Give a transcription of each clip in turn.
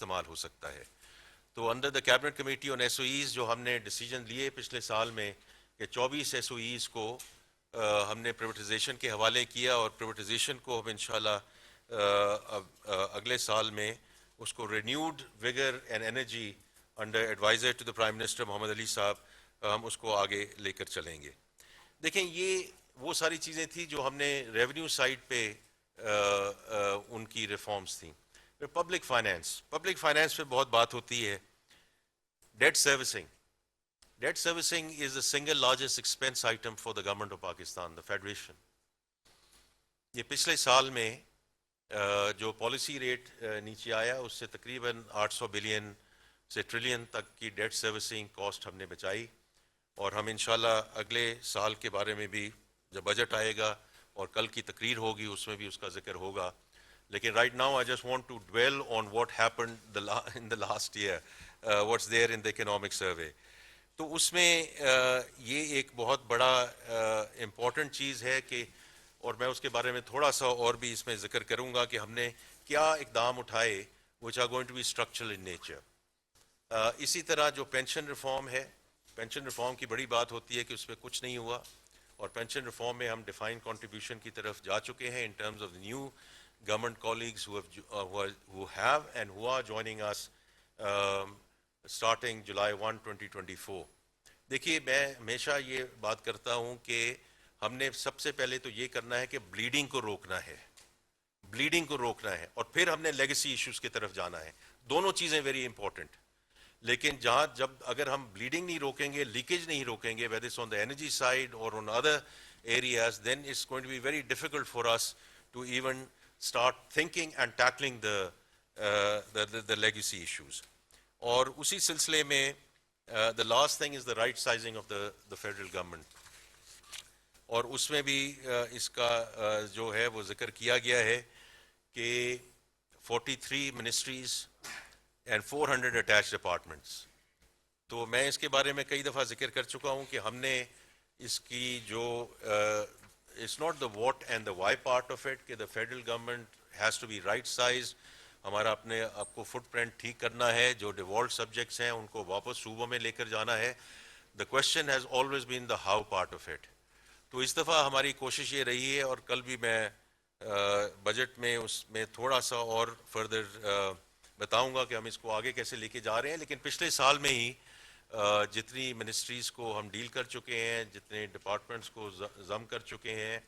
استعمال ہو سکتا ہے. تو under the cabinet committee on S O as جو ہم نے ڈیسیجن لیے پچھلے سال میں کہ 24 ایس او ایز کو ہم نے پریویٹائزیشن کے حوالے کیا، اور پریویٹائزیشن کو ہم انشاءاللہ اگلے سال میں اس کو رینیوڈ ویگر and energy under adviser to the prime minister Muhammad Ali صاحب ہم اس کو آگے لے کر چلیں گے. دیکھیں یہ وہ ساری چیزیں تھیں جو ہم نے ریونیو سائڈ پہ ان کی ریفارمز تھیں. پبلک فائنینس پہ بہت بات ہوتی ہے. Date servicing is the single largest expense item for the government of Pakistan, the federation. یہ پچھلے سال میں جو پالیسی ریٹ نیچے آیا اس سے تقریباً 800 بلین سے ٹریلین تک کی ڈیٹ سروسنگ کاسٹ ہم نے بچائی، اور ہم انشاءاللہ اگلے سال کے بارے میں بھی جب بجٹ آئے گا اور کل کی تقریر ہوگی اس میں بھی اس کا ذکر ہوگا. لیکن right now I just want to dwell on what happened in the last year, what's there in the economic survey. تو اس میں یہ ایک بہت بڑا امپورٹنٹ چیز ہے کہ، اور میں اس کے بارے میں تھوڑا سا اور بھی اس میں ذکر کروں گا کہ ہم نے کیا اقدام اٹھائے which are going to be structural in nature. اسی طرح جو پینشن ریفارم ہے، پینشن ریفارم کی بڑی بات ہوتی ہے کہ اس پہ کچھ نہیں ہوا، اور پینشن ریفارم میں ہم ڈیفائن کنٹریبیوشن کی طرف جا چکے ہیں in terms of the new government colleagues who have and who are joining us starting July 1, 2024. دیکھیے میں ہمیشہ یہ بات کرتا ہوں کہ ہم نے سب سے پہلے تو یہ کرنا ہے کہ بلیڈنگ کو روکنا ہے، اور پھر ہم نے لیگیسی ایشوز کی طرف جانا ہے. دونوں چیزیں ویری امپورٹنٹ. لیکن اگر ہم بلیڈنگ نہیں روکیں گے، لیکیج نہیں روکیں گے whether it's on the energy side or on other areas, then it's going to be very difficult for us to even start thinking and tackling the legacy issues. اور اسی سلسلے میں the last thing is the right sizing of the federal government. اور اس میں بھی اس کا جو ہے وہ ذکر کیا گیا ہے کہ 43 منسٹریز اینڈ 400 اٹیچ ڈپارٹمنٹس. تو میں اس کے بارے میں کئی دفعہ ذکر کر چکا ہوں کہ ہم نے اس کی جو it's not the what and the why part of it, کہ the federal government has to be right size. ہمارا اپنے آپ کو فٹ پرنٹ ٹھیک کرنا ہے، جو ڈیوالٹ سبجیکٹس ہیں ان کو واپس صوبوں میں لے کر جانا ہے. The question has always been the how part of it. تو اس دفعہ ہماری کوشش یہ رہی ہے، اور کل بھی میں بجٹ میں اس میں تھوڑا سا اور فردر بتاؤں گا کہ ہم اس کو آگے کیسے لے کے جا رہے ہیں. لیکن پچھلے سال میں ہی جتنی منسٹریز کو ہم ڈیل کر چکے ہیں، جتنے ڈپارٹمنٹس کو ضم کر چکے ہیں،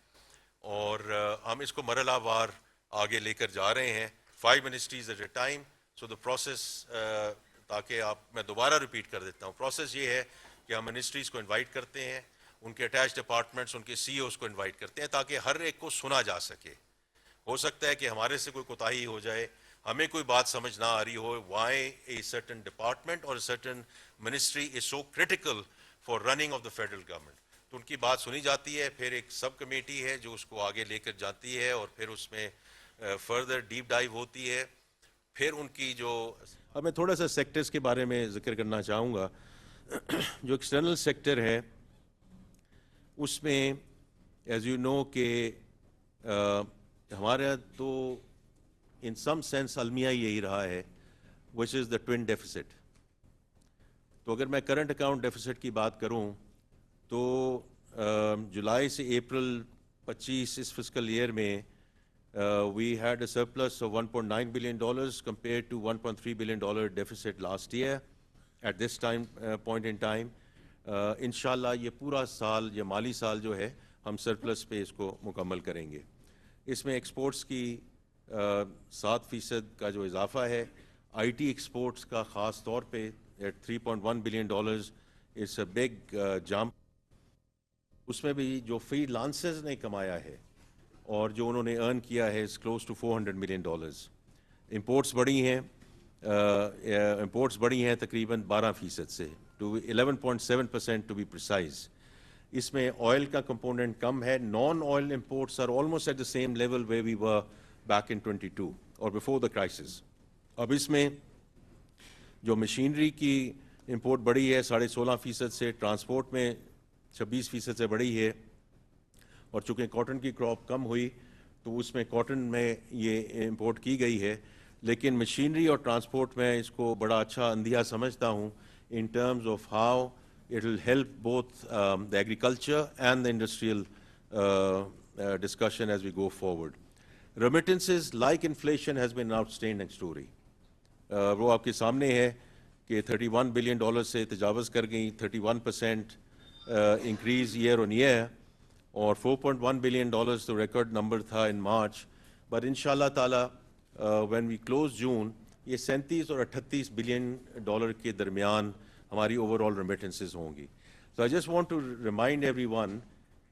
اور ہم اس کو مرحلہ وار آگے لے کر جا رہے ہیں 5 ministries at a time. So the process تاکہ میں دوبارہ ریپیٹ کر دیتا ہوں، پروسیس یہ ہے کہ ہم منسٹریز کو انوائٹ کرتے ہیں، ان کے اٹیچ ڈپارٹمنٹس، ان کے سی اوز کو انوائٹ کرتے ہیں تاکہ ہر ایک کو سنا جا سکے. ہو سکتا ہے کہ ہمارے سے کوئی کوتاہی ہو جائے، ہمیں کوئی بات سمجھ نہ آ رہی ہو، why a certain department or a certain ministry is so critical for running of the federal government. تو ان کی بات سنی جاتی ہے، پھر ایک سب کمیٹی ہے جو اس کو آگے لے کر جاتی ہے، اور پھر اس میں فردر ڈیپ ڈائیو ہوتی ہے. پھر ان کی جو اب میں تھوڑا سا سیکٹرز کے بارے میں ذکر کرنا چاہوں گا. جو ایکسٹرنل سیکٹر ہے اس میں ایز یو نو کہ ہمارا تو ان سم سینس المیہ یہی رہا ہے which is the twin deficit. تو اگر میں کرنٹ اکاؤنٹ ڈیفیسٹ کی بات کروں تو جولائی سے اپریل 25 اس فسکل ایئر میں we had a surplus of $1.9 billion compared to $1.3 billion deficit last year at this point in time. انشاءاللہ یہ پورا سال، یہ مالی سال جو ہے ہم سرپلس پہ اس کو مکمل کریں گے. اس میں ایکسپورٹس کی 7% کا جو اضافہ ہے، آئی ٹی ایکسپورٹس کا خاص طور پہ at $3.1 billion it's a big jump. اس میں بھی جو فری لانسز نے کمایا ہے اور جو انہوں نے ارن کیا ہے is close to $400 million. Imports بڑھی ہیں تقریباً 12% سے to 11.7% to be precise. اس میں آئل کا کمپوننٹ کم ہے. Non oil imports are almost at the same level where we were back in 22 or before the crisis. اب اس میں جو مشینری کی امپورٹ بڑھی ہے 16.5% سے، ٹرانسپورٹ میں 26% سے بڑھی ہے، اور چونکہ کاٹن کی کراپ کم ہوئی تو اس میں کاٹن میں یہ امپورٹ کی گئی ہے. لیکن مشینری اور ٹرانسپورٹ میں اس کو بڑا اچھا اندھیا سمجھتا ہوں in terms of how it will help both the agriculture and the industrial discussion as we go forward. Remittances, like inflation, has been an outstanding story. وہ آپ کے سامنے ہے کہ $31 billion سے تجاوز کر گئی, 31% increase year on year, اور $4.1 billion تو ریکارڈ نمبر تھا in March. But inshallah ta'ala, when we close June, یہ 37 اور 38 بلین ڈالر کے درمیان ہماری اوور آل ریمیٹنسز ہوں گی. So I just want to remind everyone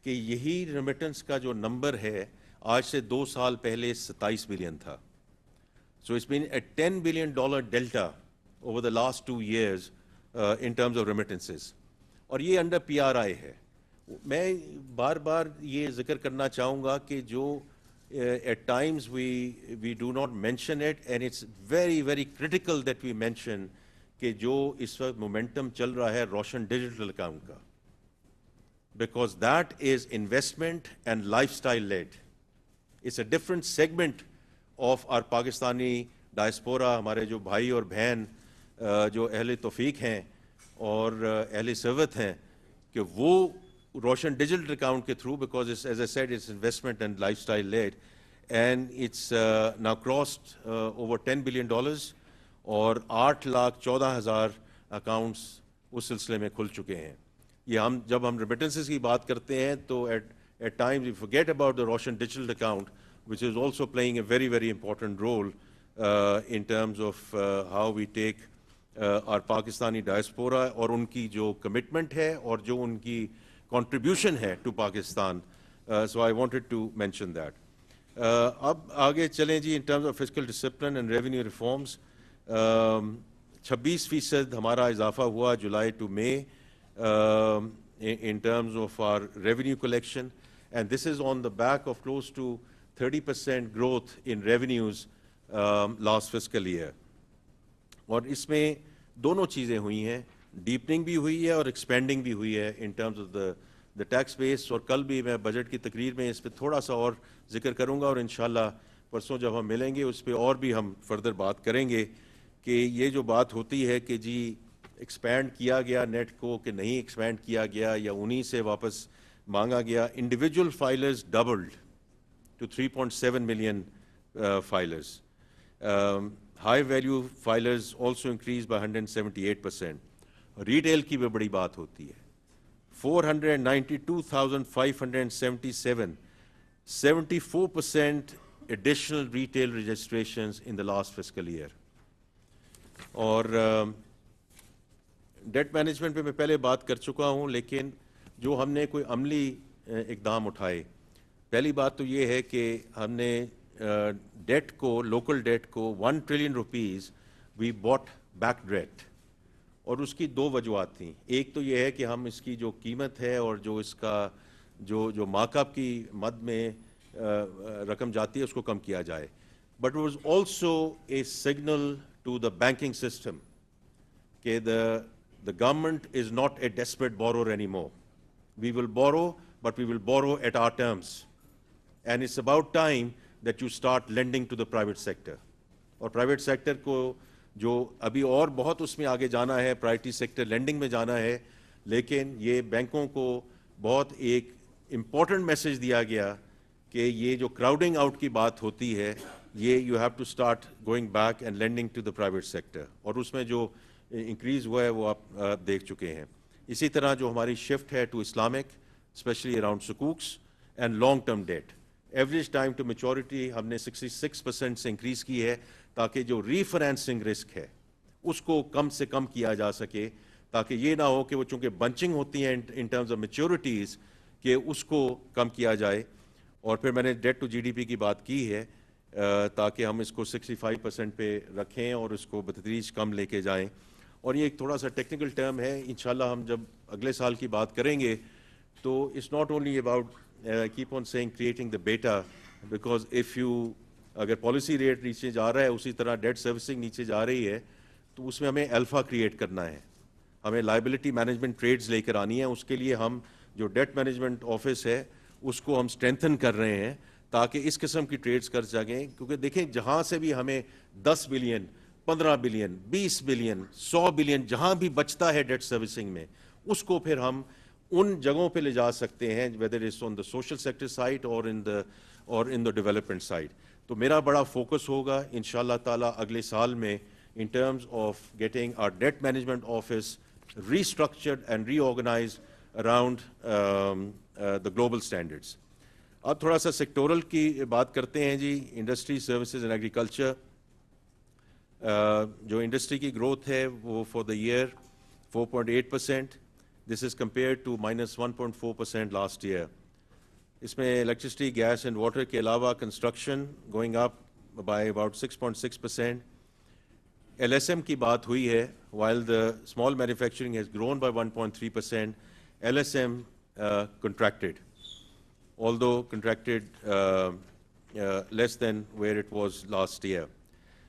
کہ یہی ریمیٹنس کا جو نمبر ہے آج سے 2 سال پہلے 27 بلین تھا. So it's been a $10 billion delta over the last 2 years in terms of remittances. اور یہ انڈر PRI ہے. میں بار بار یہ ذکر کرنا چاہوں گا کہ جو at times we do not mention it, and it's very very critical that we mention کہ جو اس وقت مومنٹم چل رہا ہے روشن ڈیجیٹل اکاؤنٹ کا, because that is investment and lifestyle led. It's a different segment of our Pakistani diaspora, ہمارے جو بھائی اور بہن جو اہل توفیق ہیں اور اہل ثروت ہیں, کہ وہ روشن ڈیجیٹل اکاؤنٹ کے through, because it's, as I said, it's investment and lifestyle led, and it's now crossed over $10 billion, اور 8,14,000 اکاؤنٹس اس سلسلے میں کھل چکے ہیں. یہ جب ہم ریمیٹنسز کی بات کرتے ہیں تو at times we forget about the Roshan digital account, which is also playing a very very important role in terms of how we take our Pakistani diaspora اور ان کی جو کمٹمنٹ ہے اور جو ان کی contribution ہے to Pakistan. So I wanted to mention that. اب آگے چلیں جی. in terms of fiscal discipline and revenue reforms, 26% ہمارا اضافہ ہوا July two may in terms of our revenue collection, and this is on the back of close to 30% growth in revenues last fiscal year. اور اس میں دونوں چیزیں ہوئی ہیں, ڈیپننگ بھی ہوئی ہے اور ایکسپینڈنگ بھی ہوئی ہے in terms of the tax base. اور کل بھی میں بجٹ کی تقریر میں اس پہ تھوڑا سا اور ذکر کروں گا, اور انشاءاللہ پرسوں جب ہم ملیں گے اس پہ اور بھی ہم فردر بات کریں گے کہ یہ جو بات ہوتی ہے کہ جی ایکسپینڈ کیا گیا نیٹ کو کہ نہیں ایکسپینڈ کیا گیا یا انہی سے واپس مانگا گیا. Individual filers doubled to 3.7 million filers. High value filers also increase by 178%. Retail کی بھی بڑی بات ہوتی ہے, 492,577, 74% additional retail registrations in the last fiscal year. اور ڈیٹ مینجمنٹ پہ میں پہلے بات کر چکا ہوں, لیکن جو ہم نے کوئی عملی اقدام اٹھائے, پہلی بات تو یہ ہے کہ ہم نے ڈیٹ کو, لوکل ڈیٹ کو 1 ٹریلین روپیز وی باٹ بیک ڈیٹ, اور اس کی 2 وجوہات تھیں. ایک تو یہ ہے کہ ہم اس کی جو قیمت ہے اور جو اس کا جو مارک اپ کی مد میں رقم جاتی ہے اس کو کم کیا جائے. But it was also a signal to the banking system کہ the government is not a desperate borrower anymore. We will borrow, but we will borrow at our terms. And it's about time that you start lending to the private sector. اور private sector کو جو ابھی اور بہت اس میں آگے جانا ہے, priority sector lending میں جانا ہے, لیکن یہ بینکوں کو بہت ایک important message دیا گیا کہ یہ جو crowding out کی بات ہوتی ہے, یہ you have to start going back and lending to the private sector. اور اس میں جو انکریز ہوا ہے وہ آپ دیکھ چکے ہیں. اسی طرح جو ہماری شفٹ ہے ٹو اسلامک, اسپیشلی اراؤنڈ سکوکس and long term debt, average time to maturity ہم نے 66% سے انکریز کی ہے, تاکہ جو ری فائنینسنگ رسک ہے اس کو کم سے کم کیا جا سکے, تاکہ یہ نہ ہو کہ وہ چونکہ بنچنگ ہوتی ہیں ان ٹرمز آف میچورٹیز, کہ اس کو کم کیا جائے. اور پھر میں نے debt to G D P کی بات کی ہے, تاکہ ہم اس کو 65% پہ رکھیں اور اس کو بتدریج کم لے کے جائیں. اور یہ ایک تھوڑا سا ٹیکنیکل ٹرم ہے, انشاءاللہ ہم جب اگلے سال کی بات کریں گے تو it's not only about keep on seeing creating the beta, because if you اگر پالیسی ریٹ نیچے جا رہا ہے اسی طرح ڈیٹ سروسنگ نیچے جا رہی ہے, تو اس میں ہمیں الفا کریٹ کرنا ہے, ہمیں لائبلٹی مینجمنٹ ٹریڈز لے کر آنی ہے. اس کے لیے ہم جو ڈیٹ مینجمنٹ آفس ہے اس کو ہم اسٹرینتھن کر رہے ہیں, تاکہ اس قسم کی ٹریڈز کر سکیں. کیونکہ دیکھیں جہاں سے بھی ہمیں 10 بلین 15 بلین 20 بلین 100 بلین جہاں بھی بچتا ہے ڈیٹ سروسنگ میں, اس کو پھر ہم ان جگہوں پہ لے جا سکتے ہیں, whether it's on the social sector side or in the development side. تو میرا بڑا فوکس ہوگا انشاءاللہ تعالیٰ اگلے سال میں in terms of getting our debt management office restructured and reorganized around the global standards. اب تھوڑا سا سیکٹورل کی بات کرتے ہیں جی. انڈسٹری, سروسز اینڈ ایگریکلچر, جو انڈسٹری کی گروتھ ہے وہ for the year 4.8%. This is compare to -1.4% last year. اس میں الیکٹرسٹی, گیس اینڈ واٹر کے علاوہ construction going up by about 6.6%. L S M کی بات ہوئی ہے, while the small manufacturing has grown by 1.3%, LSM contracted, although contracted less than where it was last year.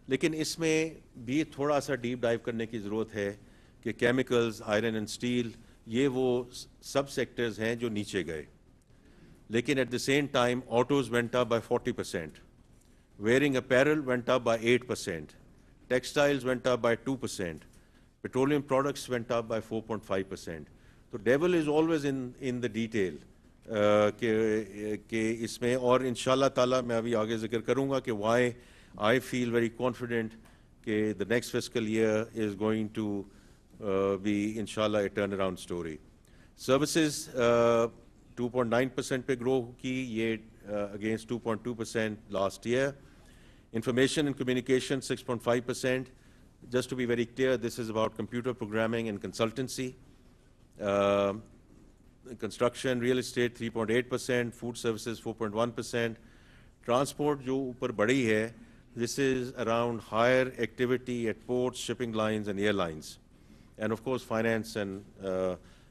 لیکن اس میں بھی تھوڑا سا ڈیپ ڈائیو کرنے کی ضرورت ہے کہ کیمیکلز, آئرن اینڈ اسٹیل, یہ وہ سب سیکٹرز ہیں جو نیچے گئے. لیکن at the same time autos went up by 40%, wearing apparel went up by 8%, textiles went up by 2%, petroleum products went up by 4.5%. تو devil is always in the detail. کہ اس میں, اور انشاءاللہ تعالیٰ میں ابھی آگے ذکر کروں گا کہ why I feel very confident کہ the next fiscal year is going to be inshallah a turnaround story. Services 2.9% پہ گرو کی, یہ against 2.2% last year. Information and communication 6.5%. Just to be very clear, this is about computer programming and consultancy. Construction, real estate 3.8%, food services 4.1%. Transport جو اوپر بڑی ہے, this is around higher activity at ports, shipping lines and airlines. And of course finance and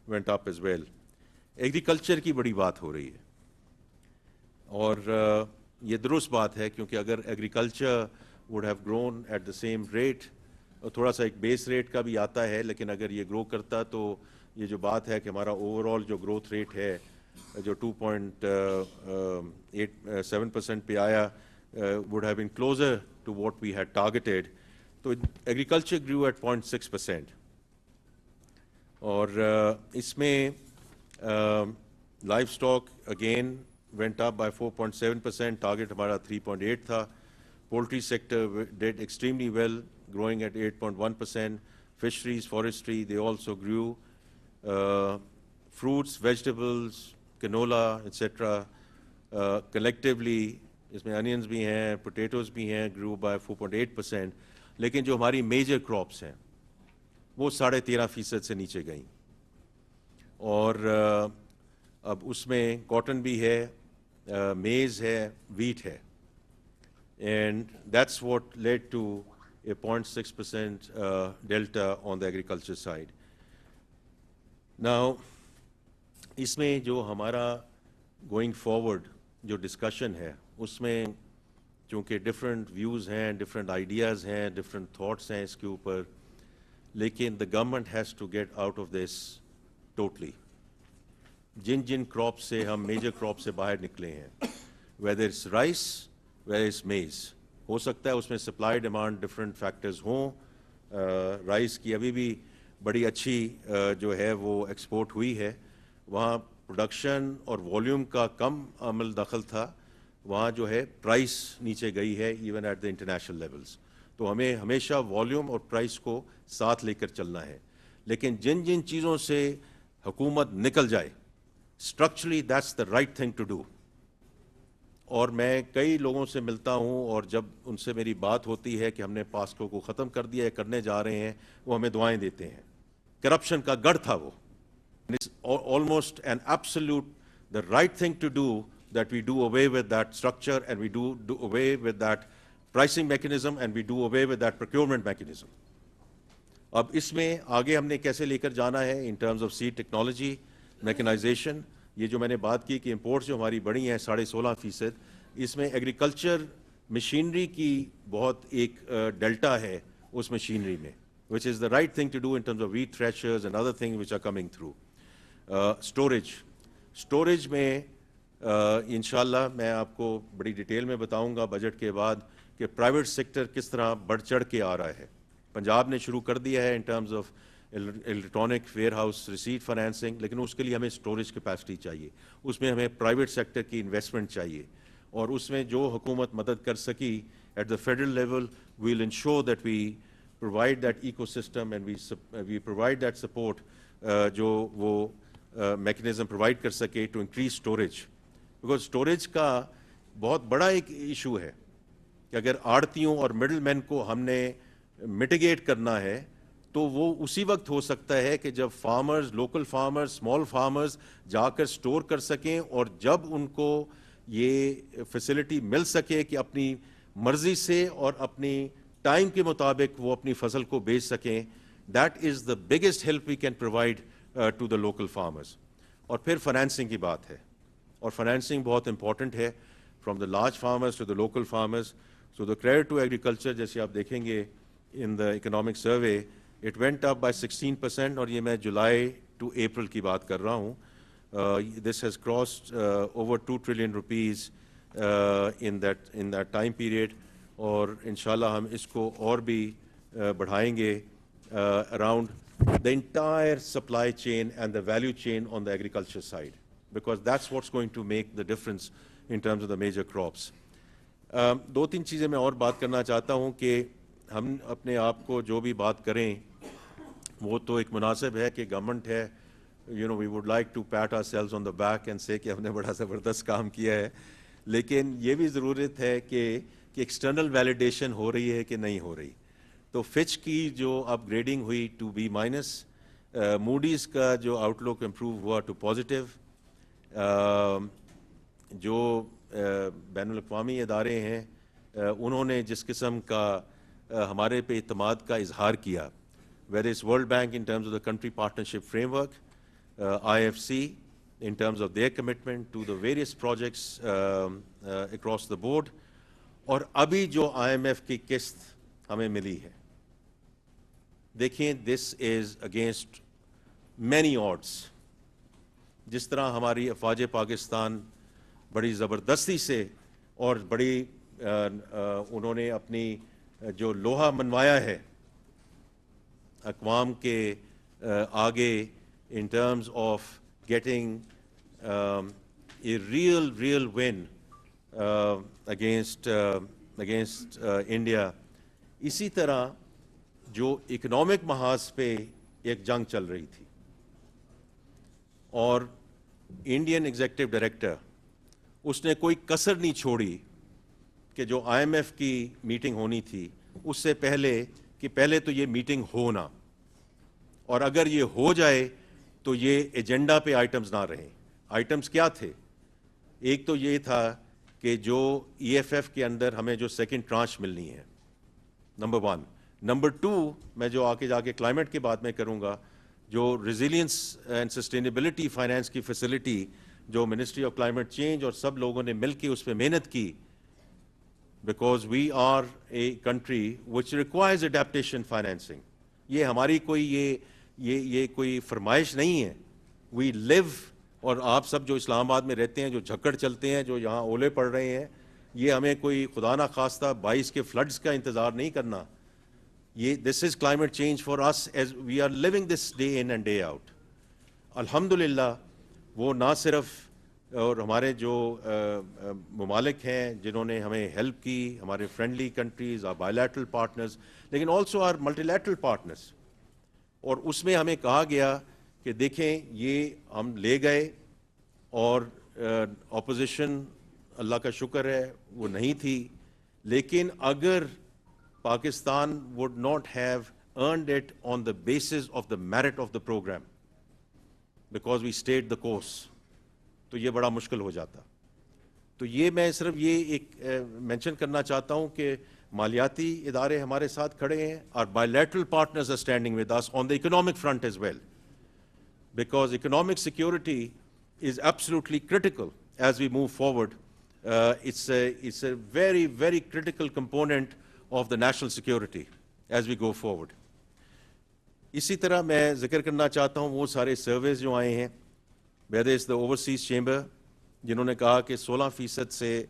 went up as well. Agriculture کی بڑی بات ہو رہی ہے, اور یہ درست بات ہے کیونکہ اگر agriculture would have grown at the same rate, تھوڑا سا ایک بیس ریٹ کا بھی آتا ہے, لیکن اگر یہ گرو کرتا تو یہ جو بات ہے کہ ہمارا اوور آل جو گروتھ ریٹ ہے جو 2.87% پہ آیا would have been closer to what we had targeted. تو ایگریکلچر grew at 0.6%. اور اس میں life stock again went up by 4.7%, target ہمارا 3.8 تھا. Poultry sector did extremely well, growing at 8.1%. Fisheries, forestry, they also grew. Fruits, vegetables, canola, etc. Collectively, اس میں onions بھی ہیں, potatoes بھی ہیں, grew by 4.8%. لیکن جو ہماری میجر کراپس ہیں وہ 13.5% سے نیچے گئیں. اور اب اس میں کاٹن بھی ہے, میز ہے, ویٹ ہے. And that's what led to a 0.6% delta on the agriculture side. Now, اس میں جو ہمارا going forward جو ڈسکشن ہے اس میں چونکہ ڈفرینٹ ویوز ہیں, ڈفرینٹ آئیڈیاز ہیں, ڈفرینٹ تھاٹس ہیں اس کے اوپر, لیکن the government has to get out of this totally. جن کراپ سے ہم میجر کراپ سے باہر نکلے ہیں, whether it's rice, whether it's maize, ہو سکتا ہے اس میں سپلائی ڈیمانڈ ڈفرینٹ فیکٹرز ہوں. رائس کی ابھی بھی بڑی اچھی جو ہے وہ ایکسپورٹ ہوئی ہے, وہاں پروڈکشن اور والیوم کا کم عمل دخل تھا, وہاں جو ہے پرائس نیچے گئی ہے even at the international levels. تو ہمیں ہمیشہ والیوم اور پرائس کو ساتھ لے کر چلنا ہے. لیکن جن چیزوں سے حکومت نکل جائے, structurally that's the right thing to do. اور میں کئی لوگوں سے ملتا ہوں اور جب ان سے میری بات ہوتی ہے کہ ہم نے پاسکو کو ختم کر دیا ہے, کرنے جا رہے ہیں, وہ ہمیں دعائیں دیتے ہیں. کرپشن کا گڑھ تھا وہ. Almost an absolute the right thing to do that we do away with that structure and we do away with that pricing mechanism and we do away with that procurement mechanism. اب اس میں آگے ہم نے کیسے لے کر جانا ہے in terms of seed technology, mechanization. یہ جو میں نے بات کی کہ امپورٹس جو ہماری بڑی ہیں 16.5%, اس میں ایگریکلچر مشینری کی بہت ایک ڈیلٹا ہے اس مشینری میں, which is the right thing to do in terms of wheat threshers and other things which are coming through. Storage میں انشاءاللہ میں آپ کو بڑی ڈیٹیل میں بتاؤں گا بجٹ کے بعد کہ پرائیویٹ سیکٹر کس طرح بڑھ چڑھ کے آ رہا ہے. پنجاب نے شروع کر دیا ہے in terms of electronic warehouse receipt financing, لیکن اس کے لیے ہمیں اسٹوریج کیپیسٹی چاہیے, اس میں ہمیں پرائیویٹ سیکٹر کی انویسٹمنٹ چاہیے, اور اس میں جو حکومت مدد کر سکی at the federal level we will ensure that we provide that ecosystem and we provide that support, جو وہ میکنزم پرووائڈ کر سکے to increase storage. Because storage کا بہت بڑا ایک ایشو ہے کہ اگر آڑتیوں اور مڈل مین کو ہم نے مٹیگیٹ کرنا ہے تو وہ اسی وقت ہو سکتا ہے کہ جب farmers, local farmers, small farmers جا کر سٹور کر سکیں, اور جب ان کو یہ فیسلٹی مل سکے کہ اپنی مرضی سے اور اپنی ٹائم کے مطابق وہ اپنی فصل کو بیچ سکیں. That is the biggest help we can provide to the local farmers. اور پھر فائنینسنگ کی بات ہے, اور فائنینسنگ بہت امپورٹنٹ ہے from the large farmers to the local farmers. So the credit to agriculture, جیسے آپ دیکھیں گے in the economic survey, it went up by 16%, اور یہ میں جولائی ٹو اپریل کی بات کر رہا ہوں. This has crossed over 2 trillion rupees in that time period, اور انشاءاللہ ہم اس کو اور بھی بڑھائیں گے around the entire supply chain and the value chain on the agriculture side, because that's what's going to make the difference in terms of the major crops. دو تین چیزیں میں اور بات کرنا چاہتا ہوں کہ ہم اپنے آپ کو جو بھی بات کریں وہ تو ایک مناسب ہے کہ گورنمنٹ ہے, we would like to pat ourselves on the back and say کہ ہم نے بڑا زبردست کام کیا ہے, لیکن یہ بھی ضرورت ہے کہ ایکسٹرنل ویلیڈیشن ہو رہی ہے کہ نہیں ہو رہی. تو فچ کی جو اپ گریڈنگ ہوئی ٹو بی مائنس, موڈیز کا جو آؤٹ لک امپروو ہوا ٹو پازیٹیو, جو بین الاقوامی ادارے ہیں انہوں نے جس قسم کا ہمارے پہ اعتماد کا اظہار کیا, whether it's World Bank in terms of the country partnership framework, IFC in terms of their commitment to the various projects across the board, اور ابھی جو IMF کی قسط ہمیں ملی ہے, دیکھیں دس از اگینسٹ مینی آڈس. جس طرح ہماری افواج پاکستان بڑی زبردستی سے اور بڑی انہوں نے اپنی جو لوہا منوایا ہے اقوام کے آگے in terms of getting a real win against India. اسی طرح جو اکنامک محاذ پہ ایک جنگ چل رہی تھی, اور انڈین ایگزیکٹو ڈائریکٹر اس نے کوئی کسر نہیں چھوڑی کہ جو آئی ایم ایف کی میٹنگ ہونی تھی اس سے پہلے کہ پہلے تو یہ میٹنگ ہونا, اور اگر یہ ہو جائے تو یہ ایجنڈا پہ آئٹمز نہ رہیں. آئٹمز کیا تھے؟ ایک تو یہ تھا کہ جو ای ایف ایف کے اندر ہمیں جو سیکنڈ ٹرانچ ملنی ہے, نمبر 1. نمبر 2, میں جو آگے جا کے کلائمیٹ کی بات میں کروں گا, جو ریزیلینس اینڈ سسٹینیبلٹی فائنانس کی فیسلٹی جو منسٹری آف کلائمیٹ چینج اور سب لوگوں نے مل کے اس پہ محنت کی, because we are a country which requires adaptation financing. یہ ہماری کوئی یہ کوئی فرمائش نہیں ہے, وی لیو. اور آپ سب جو اسلام آباد میں رہتے ہیں, جو جھکڑ چلتے ہیں, جو یہاں اولے پڑ رہے ہیں, یہ ہمیں کوئی خدا نہ خواستہ 22 کے فلڈز کا انتظار نہیں کرنا. یہ this is climate change for us as we are living this day in and day out. الحمدللہ وہ نہ صرف اور ہمارے جو ممالک ہیں جنہوں نے ہمیں ہیلپ کی, ہمارے friendly countries, our bilateral partners, لیکن also our multilateral partners. اور اس میں ہمیں کہا گیا کہ دیکھیں یہ ہم لے گئے, اور اپوزیشن اللہ کا شکر ہے وہ نہیں تھی, لیکن اگر Pakistan would not have earned it on the basis of the merit of the program, because we stayed the course, تو یہ بڑا مشکل ہو جاتا. تو یہ میں صرف یہ ایک مینشن کرنا چاہتا ہوں کہ مالیاتی ادارے ہمارے ساتھ کھڑے ہیں, اور bilateral partners are standing with us on the economic front as well, because economic security is absolutely critical as we move forward. It's a very, very critical component of the national security as we go forward. اسی طرح میں ذکر کرنا چاہتا ہوں وہ سارے services جو آئے ہیں, whether it's the overseas chamber, جنہوں نے کہا کہ 16% سے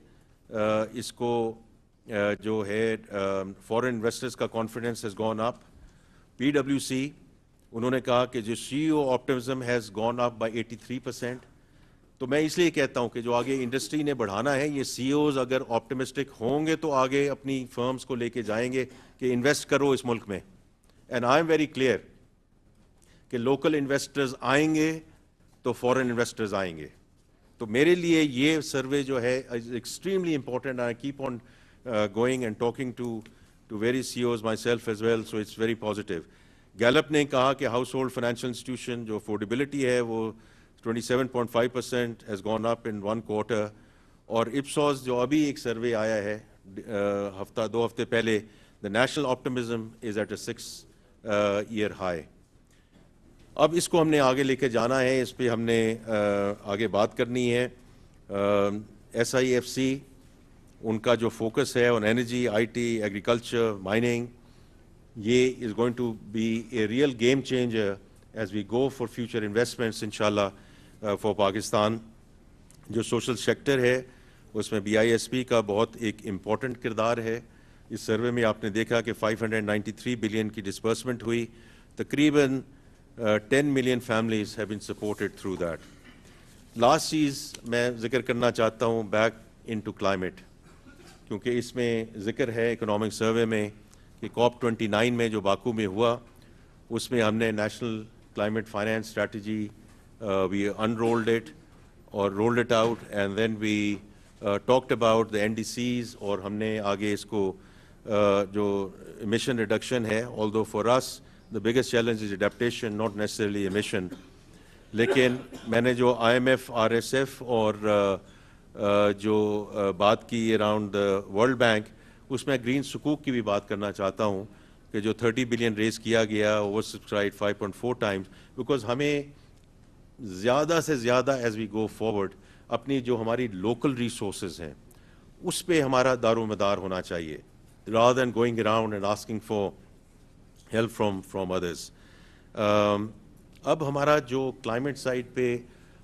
اس کو جو ہے فورن انویسٹرز کا confidence has gone up. PwC انہوں نے کہا کہ جو CEO optimism has gone up by 83%. تو میں اس لیے کہتا ہوں کہ جو آگے انڈسٹری نے بڑھانا ہے, یہ CEOs اگر آپٹمسٹک ہوں گے تو آگے اپنی فرمز کو لے کے جائیں گے کہ انویسٹ کرو اس ملک میں. And I am very clear کہ لوکل انویسٹرز آئیں گے تو فورن انویسٹرز آئیں گے. تو میرے لیے یہ سروے جو ہے extremely important. I keep on going and talking to various CEOs myself as well, so it's very positive. Gallup نے کہا کہ ہاؤس ہولڈ فائنینشیل انسٹیٹیوشن جو افورڈیبلٹی ہے وہ 27.5% has gone up in 1 quarter. اور Ipsos جو ابھی ایک سروے آیا ہے دو ہفتے پہلے, the national optimism is at a 6-year high. اب اس کو ہم نے آگے لے کے جانا ہے, اس پہ ہم نے آگے بات کرنی ہے. SIFC ان کا جو فوکس ہے on energy, IT, agriculture, mining, یہ is going to be a real game changer as we go for future investments انشاءاللہ فار پاکستان. جو سوشل سیکٹر ہے اس میں BISP کا بہت ایک امپورٹنٹ کردار ہے. اس سروے میں آپ نے دیکھا کہ 593 بلین کی ڈسبرسمنٹ ہوئی. تقریباً 10 million families have been supported through that. Last چیز میں ذکر کرنا چاہتا ہوں بیک انٹو کلائمیٹ, کیونکہ اس میں ذکر ہے اکنامک سروے میں کہ COP29 میں جو باکو میں ہوا اس میں ہم نے national climate finance strategy we unrolled it اور rolled it out, and then we talked about the NDCs, اور ہم نے آگے اس کو جو ایمیشن ریڈکشن ہے, although for us the biggest challenge is adaptation, not necessarily emission. لیکن میں نے جو IMF, RSF اور جو بات کی اراؤنڈ ورلڈ بینک, اس میں گرین سکوک کی بھی بات کرنا چاہتا ہوں کہ جو 30 بلین ریز کیا گیا اوور سبسکرائب 5.4 ٹائمز, بیکاز ہمیں زیادہ سے زیادہ ایز وی گو فارورڈ اپنی جو ہماری لوکل ریسورسز ہیں اس پہ ہمارا دار و مدار ہونا چاہیے, rather than going around and asking for help from others. اب ہمارا جو کلائمیٹ سائٹ پہ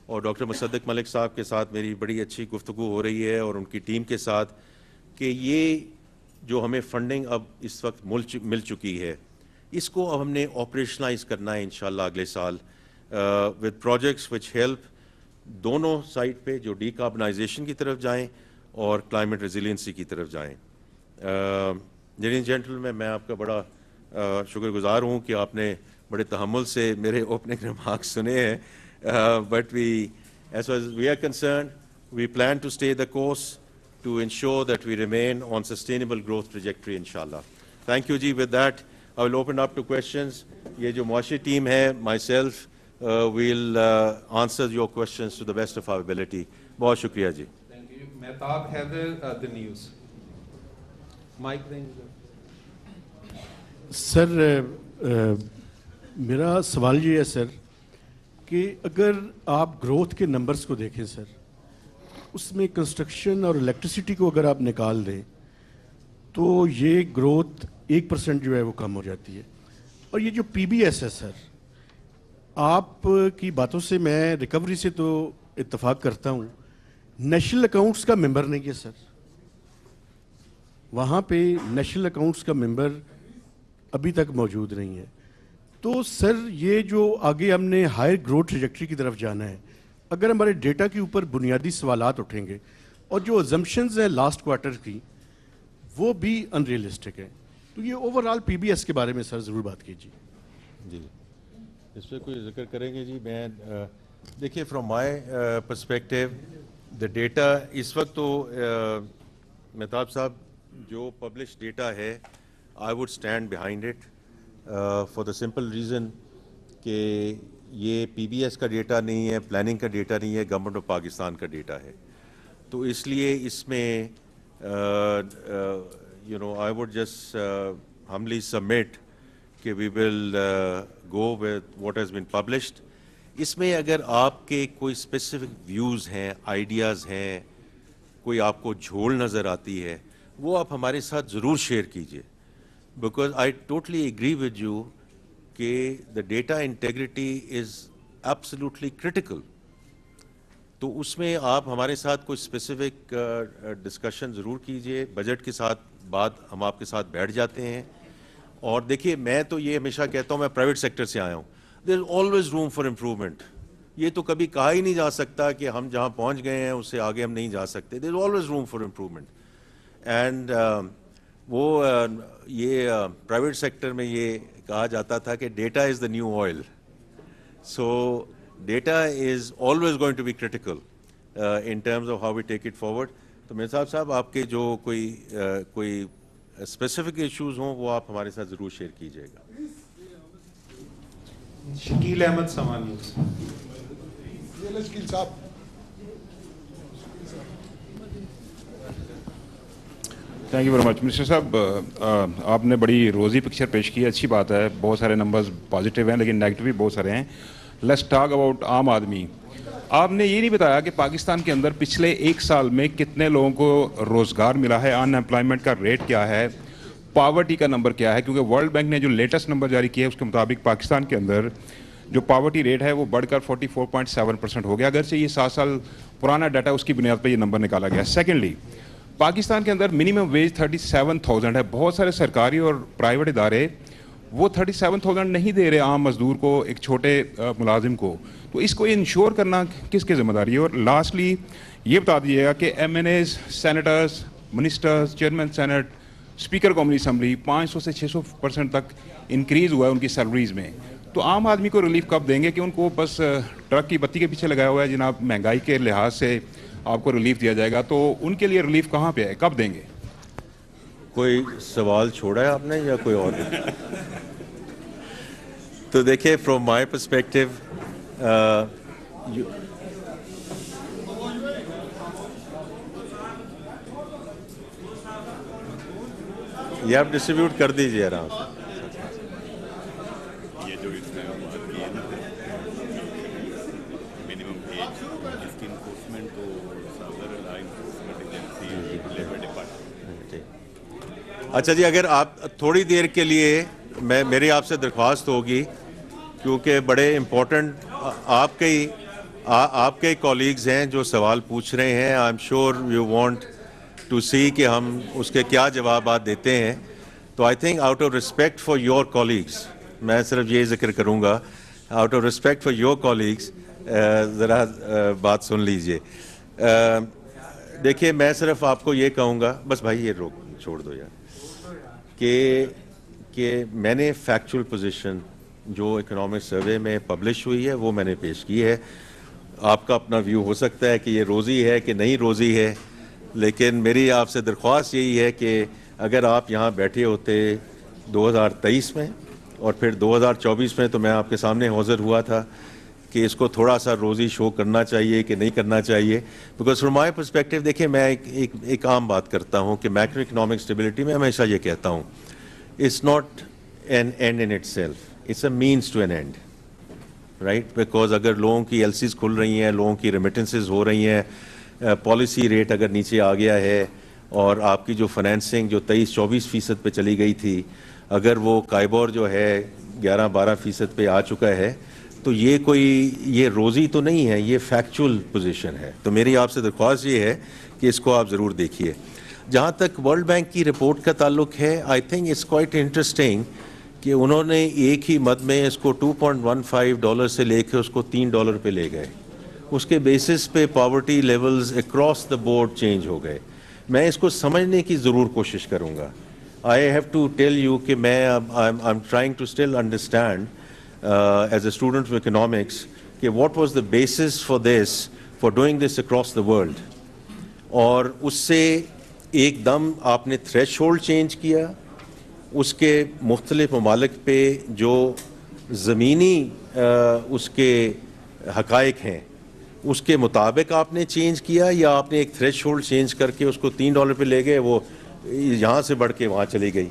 اور ڈاکٹر مصدق ملک صاحب کے ساتھ میری بڑی اچھی گفتگو ہو رہی ہے اور ان کی ٹیم کے ساتھ, کہ یہ جو ہمیں فنڈنگ اب اس وقت مل چکی ہے اس کو اب ہم نے آپریشنلائز کرنا ہے انشاءاللہ اگلے سال ود پروجیکٹس وچ ہیلپ دونوں سائٹ پہ, جو ڈی کاربنائزیشن کی طرف جائیں اور کلائمیٹ ریزیلینسی کی طرف جائیں. لیڈیز اینڈ جینٹل میں آپ کا بڑا شکر گزار ہوں کہ آپ نے بڑے تحمل سے میرے اوپننگ ریمارکس سنے ہیں, but as far as we are concerned, we plan to stay the course to ensure that we remain on sustainable growth trajectory inshallah. Thank you ji. With that I will open up to questions. یہ جو معاشی team ہے, myself will answer your questions to the best of our ability. بہت شکریہ جی. Thank you. Mahtab Haider, the news. Mike دیں گے سر. میرا سوال یہ ہے سر کہ اگر آپ گروتھ کے نمبرز کو دیکھیں سر, اس میں کنسٹرکشن اور الیکٹریسٹی کو اگر آپ نکال دیں تو یہ گروتھ 1% جو ہے وہ کم ہو جاتی ہے. اور یہ جو PBS ہے سر, آپ کی باتوں سے میں ریکوری سے تو اتفاق کرتا ہوں, نیشنل اکاؤنٹس کا ممبر نہیں ہے سر. وہاں پہ نیشنل اکاؤنٹس کا ممبر ابھی تک موجود نہیں ہے. تو سر یہ جو آگے ہم نے ہائر گروتھ ٹریجیکٹری کی طرف جانا ہے, اگر ہمارے ڈیٹا کے اوپر بنیادی سوالات اٹھیں گے اور جو ازمپشنز ہیں لاسٹ کوارٹر کی وہ بھی ان ریئلسٹک ہیں, تو یہ اوور آل PBS کے بارے میں سر ضرور بات کیجیے. جی اس پہ کوئی ذکر کریں گے جی. میں دیکھیے from my perspective the data اس وقت تو مہتاب صاحب جو پبلش ڈیٹا ہے I would stand behind it for the simple reason کہ یہ PBS کا ڈیٹا نہیں ہے, پلاننگ کا ڈیٹا نہیں ہے, گورنمنٹ آف پاکستان کا ڈیٹا ہے. تو اس لیے اس میں I would just humbly submit کہ we will go with what has been published. اس میں اگر آپ کے کوئی اسپیسیفک ویوز ہیں, آئیڈیاز ہیں, کوئی آپ کو جھول نظر آتی ہے, وہ آپ ہمارے ساتھ ضرور شیئر کیجیے, because I totally agree with you کہ the data integrity is absolutely critical. تو اس میں آپ ہمارے ساتھ کوئی اسپیسیفک ڈسکشن ضرور کیجئے. بجٹ کے ساتھ بعد ہم آپ کے ساتھ بیٹھ جاتے ہیں. اور دیکھیے میں تو یہ ہمیشہ کہتا ہوں, میں پرائیویٹ سیکٹر سے آیا ہوں, there is always room for improvement. یہ تو کبھی کہا ہی نہیں جا سکتا کہ ہم جہاں پہنچ گئے ہیں اس سے آگے ہم نہیں جا سکتے. There is always room for improvement. And وہ یہ پرائیویٹ سیکٹر میں یہ کہا جاتا تھا کہ data is the new oil. So data is always going to be critical in terms of how we take it forward. تو میرے صاحب آپ کے جو کوئی اسپیسیفک ایشوز ہوں وہ آپ ہمارے ساتھ ضرور شیئر کیجیے گا. شکیل احمد سما news. Thank you very much. Minister صاحب, آپ نے بڑی روزی پکچر پیش کی ہے, اچھی بات ہے, بہت سارے نمبرز پازیٹیو ہیں لیکن نیگیٹو بھی بہت سارے ہیں. لیٹس ٹاک اباؤٹ عام آدمی. آپ نے یہ نہیں بتایا کہ پاکستان کے اندر پچھلے 1 سال میں کتنے لوگوں کو روزگار ملا ہے, ان امپلائمنٹ کا ریٹ کیا ہے, پاورٹی کا نمبر کیا ہے, کیونکہ ورلڈ بینک نے جو لیٹسٹ نمبر جاری کیا ہے اس کے مطابق پاکستان کے اندر جو پاورٹی ریٹ ہے وہ بڑھ کر 44.7% ہو گیا, اگرچہ یہ 7 سال پرانا ڈیٹا اس کی بنیاد پہ یہ نمبر نکالا گیا. سیکنڈلی, پاکستان کے اندر منیمم ویج 37,000 ہے. بہت سارے سرکاری اور پرائیویٹ ادارے وہ 37,000 نہیں دے رہے عام مزدور کو, ایک چھوٹے ملازم کو. تو اس کو انشور کرنا کس کی ذمہ داری ہے؟ اور لاسٹلی یہ بتا دیجیے گا کہ M N As, senators, ministers, chairman senate, speaker قومی اسمبلی 500 سے 600% تک انکریز ہوا ہے ان کی سیلریز میں. تو عام آدمی کو ریلیف کب دیں گے کہ ان کو بس ٹرک کی بتی کے پیچھے لگایا ہوا ہے جناب, مہنگائی کے لحاظ سے آپ کو ریلیف دیا جائے گا, تو ان کے لیے ریلیف کہاں پہ ہے, کب دیں گے؟ کوئی سوال چھوڑا ہے آپ نے یا کوئی اور؟ تو دیکھیے فرام مائی پرسپیکٹو یہ آپ ڈسٹریبیوٹ کر دیجیے آرام سے. یہ جو اس میں بات کی ہے نا منیمم ایج, اس کی انفورسمنٹ تو صدر law enforcement agency labour department. اچھا جی, اگر آپ تھوڑی دیر کے لیے میری آپ سے درخواست ہوگی, کیونکہ بڑے امپورٹنٹ آپ کے کولیگز ہیں جو سوال پوچھ رہے ہیں. I am sure you want to see کہ ہم اس کے کیا جوابات دیتے ہیں. تو I think out of respect for your colleagues میں صرف یہ ذکر کروں گا, out of respect for your colleagues ذرا بات سن لیجئے. دیکھیے میں صرف آپ کو یہ کہوں گا, بس بھائی یہ چھوڑ دو یار, کہ میں نے فیکچول پوزیشن جو اکنامک سروے میں پبلش ہوئی ہے وہ میں نے پیش کی ہے. آپ کا اپنا ویو ہو سکتا ہے کہ یہ روزی ہے کہ نہیں روزی ہے, لیکن میری آپ سے درخواست یہی ہے کہ اگر آپ یہاں بیٹھے ہوتے 2023 میں اور پھر 2024 میں, تو میں آپ کے سامنے حاضر ہوا تھا کہ اس کو تھوڑا سا روزی شو کرنا چاہیے کہ نہیں کرنا چاہیے. بیکاز فرام مائی پرسپیکٹو دیکھیں میں ایک عام بات کرتا ہوں کہ میکرو اکنامک اسٹیبلٹی میں ہمیشہ یہ کہتا ہوں, it's not an end in itself, it's a means to an end, right. Because اگر لوگوں کی ایل سیز کھل رہی ہیں, لوگوں کی ریمیٹنسز ہو رہی ہیں, پالیسی ریٹ اگر نیچے آ گیا ہے, اور آپ کی جو فنانسنگ جو 23-24% پہ چلی گئی تھی, اگر وہ کائبور جو ہے 11-12% پہ آ چکا ہے, تو یہ روزی تو نہیں ہے, یہ فیکچول پوزیشن ہے. تو میری آپ سے درخواست یہ ہے کہ اس کو آپ ضرور دیکھیے. جہاں تک ورلڈ بینک کی رپورٹ کا تعلق ہے, I think it's quite interesting کہ انہوں نے ایک ہی مد میں اس کو $2.15 سے لے کے اس کو $3 پہ لے گئے. اس کے بیسس پہ poverty levels across the board change ہو گئے. میں اس کو سمجھنے کی ضرور کوشش کروں گا. I have to tell you کہ میں I am trying to still understand as a student of economics کہ what was the basis for this, for doing this across the world. اور اس سے ایک دم آپ نے تھریش ہولڈ چینج کیا, اس کے مختلف ممالک پہ جو زمینی اس کے حقائق ہیں اس کے مطابق آپ نے چینج کیا, یا آپ نے ایک تھریش ہولڈ چینج کر کے اس کو $3 پہ لے گئے, وہ یہاں سے بڑھ کے وہاں چلی گئی.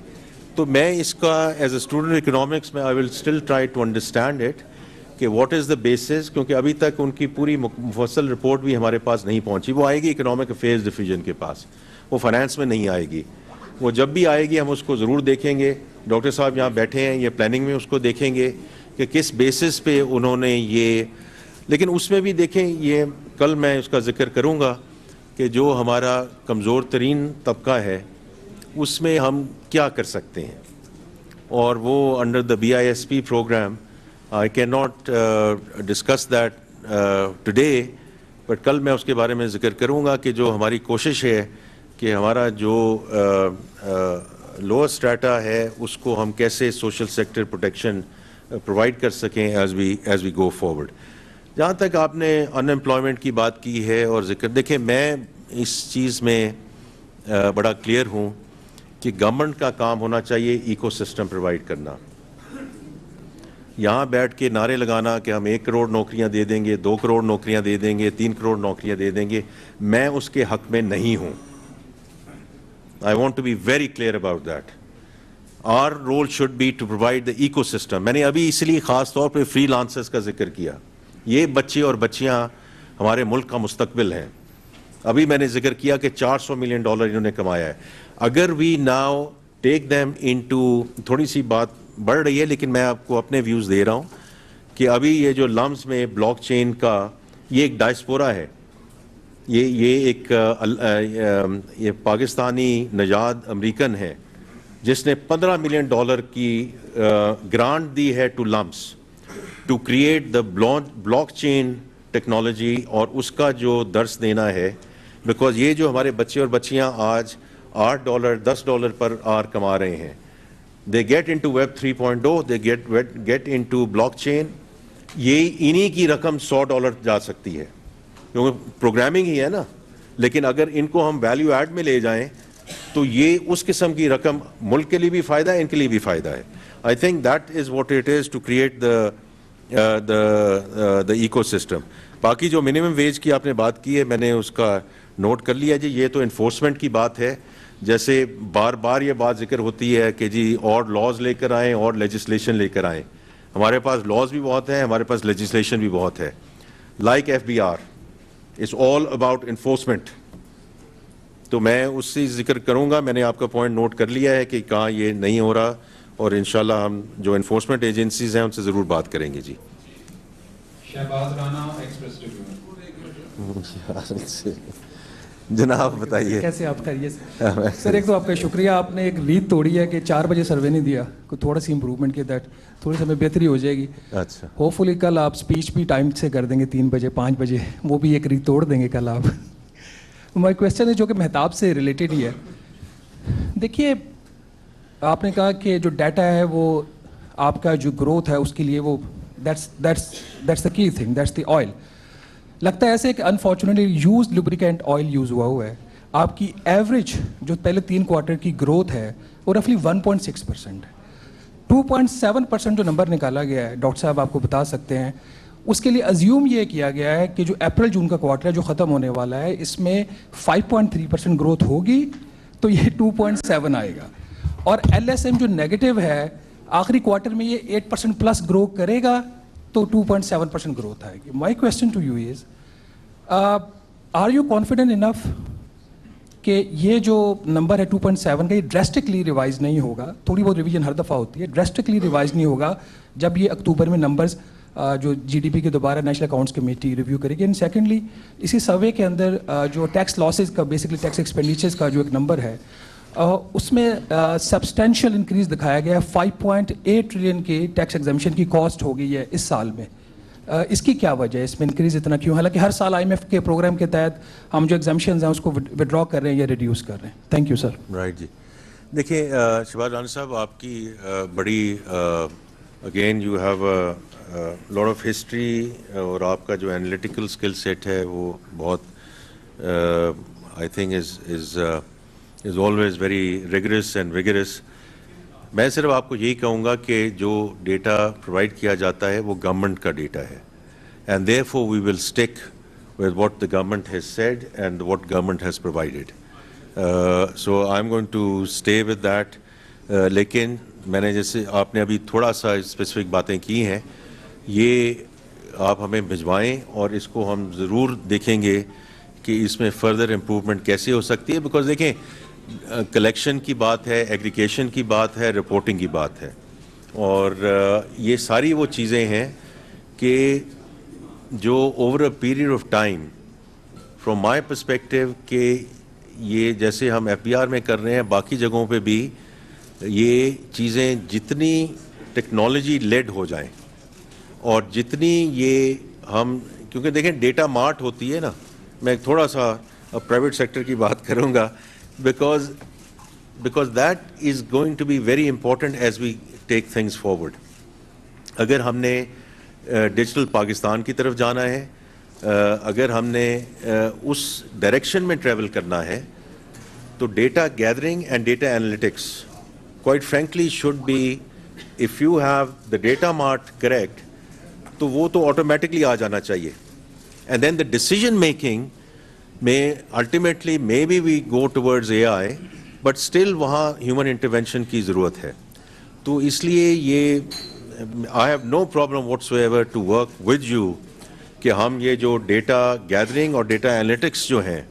تو میں اس کا ایز اے اسٹوڈنٹ اکنامکس میں I will still try to understand it کہ واٹ از دا بیسس, کیونکہ ابھی تک ان کی پوری مفصل رپورٹ بھی ہمارے پاس نہیں پہنچی. وہ آئے گی اکنامک افیئرز ڈویژن کے پاس, وہ فائنانس میں نہیں آئے گی. وہ جب بھی آئے گی ہم اس کو ضرور دیکھیں گے. ڈاکٹر صاحب یہاں بیٹھے ہیں, یہ پلاننگ میں اس کو دیکھیں گے کہ کس بیسس پہ انہوں نے یہ لیکن اس میں بھی دیکھیں, یہ کل میں اس کا ذکر کروں گا کہ جو ہمارا کمزور ترین طبقہ ہے اس میں ہم کیا کر سکتے ہیں, اور وہ under the BISP program I can not discuss that today, but کل میں اس کے بارے میں ذکر کروں گا کہ جو ہماری کوشش ہے کہ ہمارا جو لوور اسٹریٹا ہے اس کو ہم کیسے سوشل سیکٹر پروٹیکشن پرووائڈ کر سکیں ایز وی گو فارورڈ. جہاں تک آپ نے ان امپلائمنٹ کی بات کی ہے اور ذکر, دیکھیں میں اس چیز میں بڑا کلیئر ہوں کہ گورنمنٹ کا کام ہونا چاہیے ایکو سسٹم پرووائڈ کرنا. یہاں بیٹھ کے نعرے لگانا کہ ہم 1 کروڑ نوکریاں دے دیں گے, 2 کروڑ نوکریاں دے دیں گے, 3 کروڑ نوکریاں دے دیں گے, میں اس کے حق میں نہیں ہوں. I want to be very clear about that. Our role should be to provide the ecosystem. میں نے ابھی اس لیے خاص طور پہ فری لانسرز کا ذکر کیا. یہ بچے اور بچیاں ہمارے ملک کا مستقبل ہیں. ابھی میں نے ذکر کیا کہ $400 ملین انہوں نے کمایا ہے. اگر we now take them into, تھوڑی سی بات بڑھ رہی ہے لیکن میں آپ کو اپنے ویوز دے رہا ہوں کہ ابھی یہ جو لمز میں بلاک چین کا یہ ایک ڈائسپورا ہے, یہ ایک یہ پاکستانی نژاد امریکن ہے جس نے $15 ملین کی گرانٹ دی ہے to LUMS to create the blockchain technology, اور اس کا جو درس دینا ہے, بیکاز یہ جو ہمارے بچے اور بچیاں آج $8 $10 پر آر کما رہے ہیں, they get into Web 3.0, they get into blockchain, یہ انہی کی رقم $100 جا سکتی ہے کیونکہ پروگرامنگ ہی ہے نا. لیکن اگر ان کو ہم ویلیو ایڈ میں لے جائیں تو یہ اس قسم کی رقم ملک کے لیے بھی فائدہ ہے, ان کے لیے بھی فائدہ ہے. I think that is what it is to create the ecosystem. باقی جو منیمم ویج کی آپ نے بات کی ہے میں نے اس کا نوٹ کر لیا جی. یہ تو انفورسمنٹ کی بات ہے, جیسے بار بار یہ بات ذکر ہوتی ہے کہ جی اور لاز لے کر آئیں اور لیجسلیشن لے کر آئیں. ہمارے پاس لاز بھی بہت ہیں, ہمارے پاس لیجسلیشن بھی بہت ہے. Like FBR it's all about enforcement. تو میں اس سے ذکر کروں گا. میں نے آپ کا پوائنٹ نوٹ کر لیا ہے کہ کہاں یہ نہیں ہو رہا, اور انشاءاللہ ہم جو انفورسمنٹ ایجنسیز ہیں ان سے ضرور بات کریں گے. جی شہباز رانا, ایکسپریس ٹریبیون. جناب بتائیے کیسے آپ خیریت سے؟ سر ایک تو آپ کا شکریہ, آپ نے ایک ریت توڑی ہے کہ 4 بجے سروے نہیں دیا, کوئی تھوڑا سی امپروومنٹ کی, دیٹ تھوڑی سا میں بہتری ہو جائے گی. اچھا, ہوپ فلی کل آپ اسپیچ بھی ٹائم سے کر دیں گے, 3 بجے 5 بجے, وہ بھی ایک ریت توڑ دیں گے کل آپ. ہماری کویسچن ہے جو کہ مہتاب سے ریلیٹڈ ہی ہے. دیکھیے آپ نے کہا کہ جو ڈیٹا ہے وہ آپ کا جو گروتھ ہے اس کے لیے وہ دیٹس دا کی تھنگ, دیٹس دی آئل. لگتا ہے ایسے کہ انفارچونیٹلی یوز لوبریکینٹ آئل یوز ہوا ہے. آپ کی ایوریج جو پہلے 3 کوارٹر کی گروتھ ہے وہ رفلی 1.6% ہے. 2.7% جو نمبر نکالا گیا ہے, ڈاکٹر صاحب آپ کو بتا سکتے ہیں, اس کے لیے ازیوم یہ کیا گیا ہے کہ جو اپریل جون کا کوارٹر ہے جو ختم ہونے والا ہے اس میں 5.3% گروتھ ہوگی تو یہ 2.7 آئے گا. اور LSM جو نیگیٹو ہے آخری کوارٹر میں یہ 8% پلس گرو کرے گا تو 2.7% گروتھ آئے گی. My question to you is are you confident enough کہ یہ جو نمبر ہے 2.7 کا یہ ڈریسٹکلی ریوائز نہیں ہوگا؟ تھوڑی بہت ریویژن ہر دفعہ ہوتی ہے, ڈریسٹکلی ریوائز نہیں ہوگا جب یہ اکتوبر میں نمبرز جو GDP کے دوبارہ نیشنل اکاؤنٹس کمیٹی ریویو کرے گی. اینڈ سیکنڈلی اسی سروے کے اندر جو ٹیکس لاسز کا بیسکلی ٹیکس ایکسپینڈیچرز کا جو ایک نمبر ہے اس میں سبسٹینشیل انکریز دکھایا گیا ہے. 5.8 ٹریلین کی ٹیکس ایگزمپشن کی کاسٹ ہو گئی ہے اس سال میں. اس کی کیا وجہ ہے, اس میں انکریز اتنا کیوں؟ حالانکہ ہر سال IMF کے پروگرام کے تحت ہم جو ایگزمپشنز ہیں اس کو وڈرا کر رہے ہیں یا ریڈیوس کر رہے ہیں. Thank you sir. رائٹ جی. دیکھیں شہباز رانا صاحب, آپ کی بڑی again you have lot of history, اور آپ کا جو انالیٹیکل اسکل سیٹ ہے وہ بہت I think is always very rigorous and vigorous. میں صرف آپ کو یہی کہوں گا کہ جو ڈیٹا پرووائڈ کیا جاتا ہے وہ گورنمنٹ کا ڈیٹا ہے, and therefore we will stick with what the government has said and what government has provided. So I am going to stay with that. لیکن میں نے جیسے آپ نے ابھی تھوڑا سا اسپیسیفک باتیں کی ہیں, یہ آپ ہمیں بھجوائیں اور اس کو ہم ضرور دیکھیں گے کہ اس میں فردر امپروومنٹ کیسے ہو سکتی ہے. بیکاز دیکھیں کلیکشن کی بات ہے, ایگریگیشن کی بات ہے, رپورٹنگ کی بات ہے, اور یہ ساری وہ چیزیں ہیں کہ جو over a period of time from my perspective کہ یہ جیسے ہم ایف بی آر میں کر رہے ہیں باقی جگہوں پہ بھی یہ چیزیں جتنی ٹیکنالوجی لیڈ ہو جائیں اور جتنی یہ ہم کیونکہ دیکھیں ڈیٹا مارٹ ہوتی ہے نا, میں تھوڑا سا پرائیویٹ سیکٹر کی بات کروں گا because that is going to be very important as we take things forward. اگر ہم نے ڈیجیٹل پاکستان کی طرف جانا ہے, اگر ہم نے اس ڈائریکشن میں ٹریول کرنا ہے تو data gathering and data analytics quite frankly should be, if you have the data mart correct, تو وہ تو آٹومیٹکلی آ جانا چاہیے. And then the decision making may ultimately maybe we go towards AI, but still وہاں human intervention کی ضرورت ہے. تو اس لیے یہ I have no problem whatsoever to work with you کہ ہم یہ جو ڈیٹا گیدرنگ اور ڈیٹا انالیٹکس جو ہیں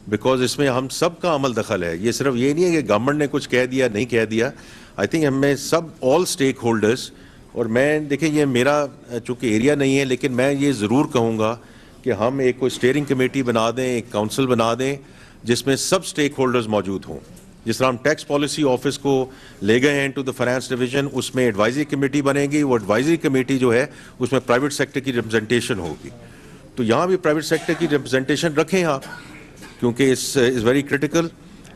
بیکاز اس میں ہم سب کا عمل دخل ہے. یہ صرف یہ نہیں ہے کہ گورنمنٹ نے کچھ کہہ دیا نہیں کہہ دیا. آئی تھنک ہمیں سب آل اسٹیک ہولڈرس, اور میں دیکھیں یہ میرا چونکہ ایریا نہیں ہے لیکن میں یہ ضرور کہوں گا کہ ہم ایک کوئی اسٹیئرنگ کمیٹی بنا دیں, ایک کونسل بنا دیں جس میں سب اسٹیک ہولڈرز موجود ہوں. جس طرح ہم ٹیکس پالیسی آفس کو لے گئے ہیں ٹو دا فائنانس ڈویژن, اس میں ایڈوائزری کمیٹی بنے گی. وہ ایڈوائزری کمیٹی جو ہے اس میں پرائیویٹ سیکٹر کی ریپرزنٹیشن ہوگی. تو یہاں بھی پرائیویٹ سیکٹر کی ریپرزنٹیشن رکھیں آپ کیونکہ اس از ویری کرٹیکل.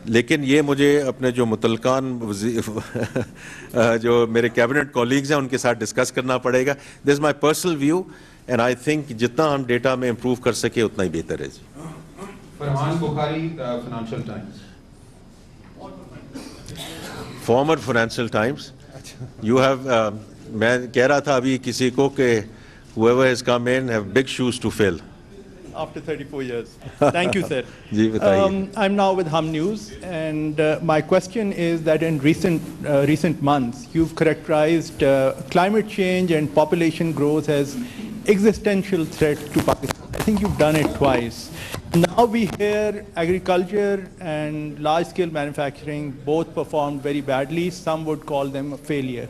لیکن یہ مجھے اپنے جو متعلقان جو میرے کیبنٹ کولیگز ہیں ان کے ساتھ ڈسکس کرنا پڑے گا. This is my personal view and I think جتنا ہم ڈیٹا میں امپروو کر سکے اتنا ہی بہتر ہے. Farhan Bukhari, Financial Times. Former Financial Times. You have میں کہہ رہا تھا ابھی کسی کو کہ whoever has come in have big shoes to fill. After 34 years. Thank you, sir. Ji, bataiye. I'm now with Hum News, and my question is that in recent months, you've characterized climate change and population growth as existential threat to Pakistan. I think you've done it twice. Now we hear agriculture and large-scale manufacturing both performed very badly. Some would call them a failure.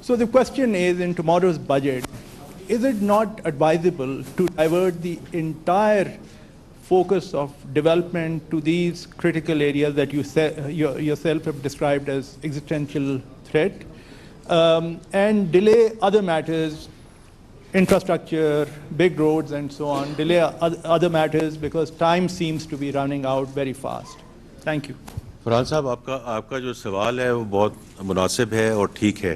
So the question is, in tomorrow's budget, is it not advisable to divert the entire focus of development to these critical areas that you yourself have described as existential threat, and delay other matters, infrastructure, big roads and so on, delay other matters because time seems to be running out very fast? Thank you. Farhan صاحب, آپ کا جو سوال ہے وہ بہت مناسب ہے اور ٹھیک ہے.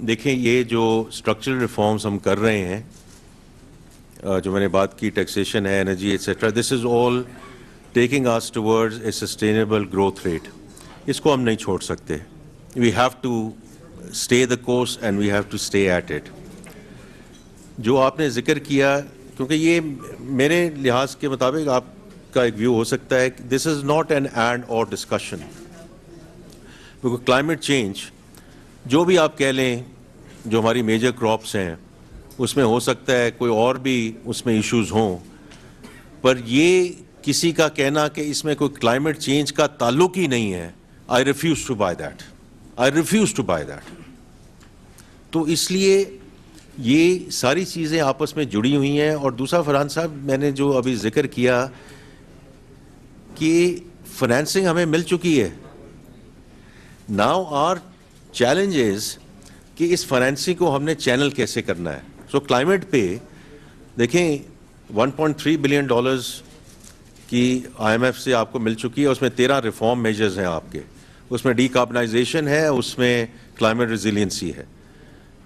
دیکھیں یہ جو اسٹرکچرل ریفارمز ہم کر رہے ہیں, جو میں نے بات کی, ٹیکسیشن ہے, energy etcetera, this is all taking us towards a sustainable growth rate. اس کو ہم نہیں چھوڑ سکتے. We have to stay the course and we have to stay at it. جو آپ نے ذکر کیا, کیونکہ یہ میرے لحاظ کے مطابق آپ کا ایک ویو ہو سکتا ہے, دس از ناٹ این اینڈ اور ڈسکشن. کیونکہ کلائمیٹ چینج جو بھی آپ کہہ لیں, جو ہماری میجر کراپس ہیں اس میں ہو سکتا ہے کوئی اور بھی اس میں ایشوز ہوں, پر یہ کسی کا کہنا کہ اس میں کوئی کلائمیٹ چینج کا تعلق ہی نہیں ہے, I refuse to buy that. I refuse to buy that. تو اس لیے یہ ساری چیزیں آپس میں جڑی ہوئی ہیں. اور دوسرا فرحان صاحب, میں نے جو ابھی ذکر کیا کہ فائنینسنگ ہمیں مل چکی ہے. ناؤ آر چیلنج از کہ اس فائنینسنگ کو ہم نے چینل کیسے کرنا ہے. سو کلائمیٹ پہ دیکھیں 1.3 بلین ڈالرز کی آئی ایم ایف سے آپ کو مل چکی ہے. اس میں 13 ریفارم میجرز ہیں آپ کے. اس میں ڈی کاربنائزیشن ہے, اس میں کلائمیٹ ریزیلینسی ہے.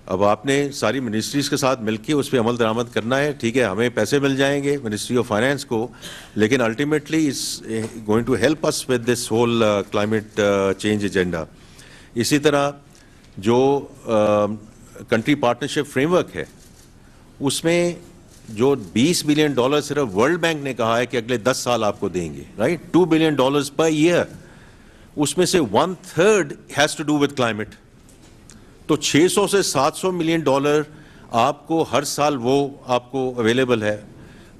اب آپ نے ساری منسٹریز کے ساتھ مل کے اس پہ عمل درآمد کرنا ہے. ٹھیک ہے, ہمیں پیسے مل جائیں گے منسٹری آف فائنینس کو, لیکن ultimately it's going to help us with this whole climate change agenda. اسی طرح جو کنٹری پارٹنرشپ فریم ورک ہے اس میں جو 20 بلین ڈالر صرف ورلڈ بینک نے کہا ہے کہ اگلے 10 سال آپ کو دیں گے, right, 2 billion dollars per year, اس میں سے 1/3 has to do with climate. تو 600 سے 700 ملین ڈالر آپ کو ہر سال وہ آپ کو اویلیبل ہے.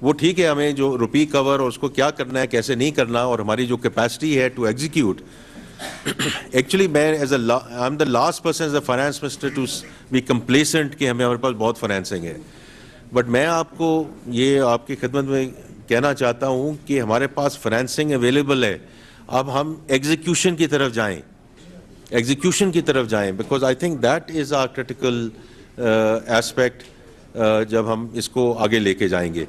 وہ ٹھیک ہے, ہمیں جو روپی کور اور اس کو کیا کرنا ہے کیسے نہیں کرنا, اور ہماری جو کیپیسٹی ہے ٹو ایگزیکیوٹ, ایکچولی میں I am the last person as a finance minister to be complacent کہ ہمارے پاس بہت فائنینسنگ ہے. بٹ میں آپ کو یہ آپ کی خدمت میں کہنا چاہتا ہوں کہ ہمارے پاس فائنینسنگ اویلیبل ہے. اب ہم ایگزیکیوشن کی طرف جائیں, because I think that is a critical aspect جب ہم اس کو آگے لے کے جائیں گے.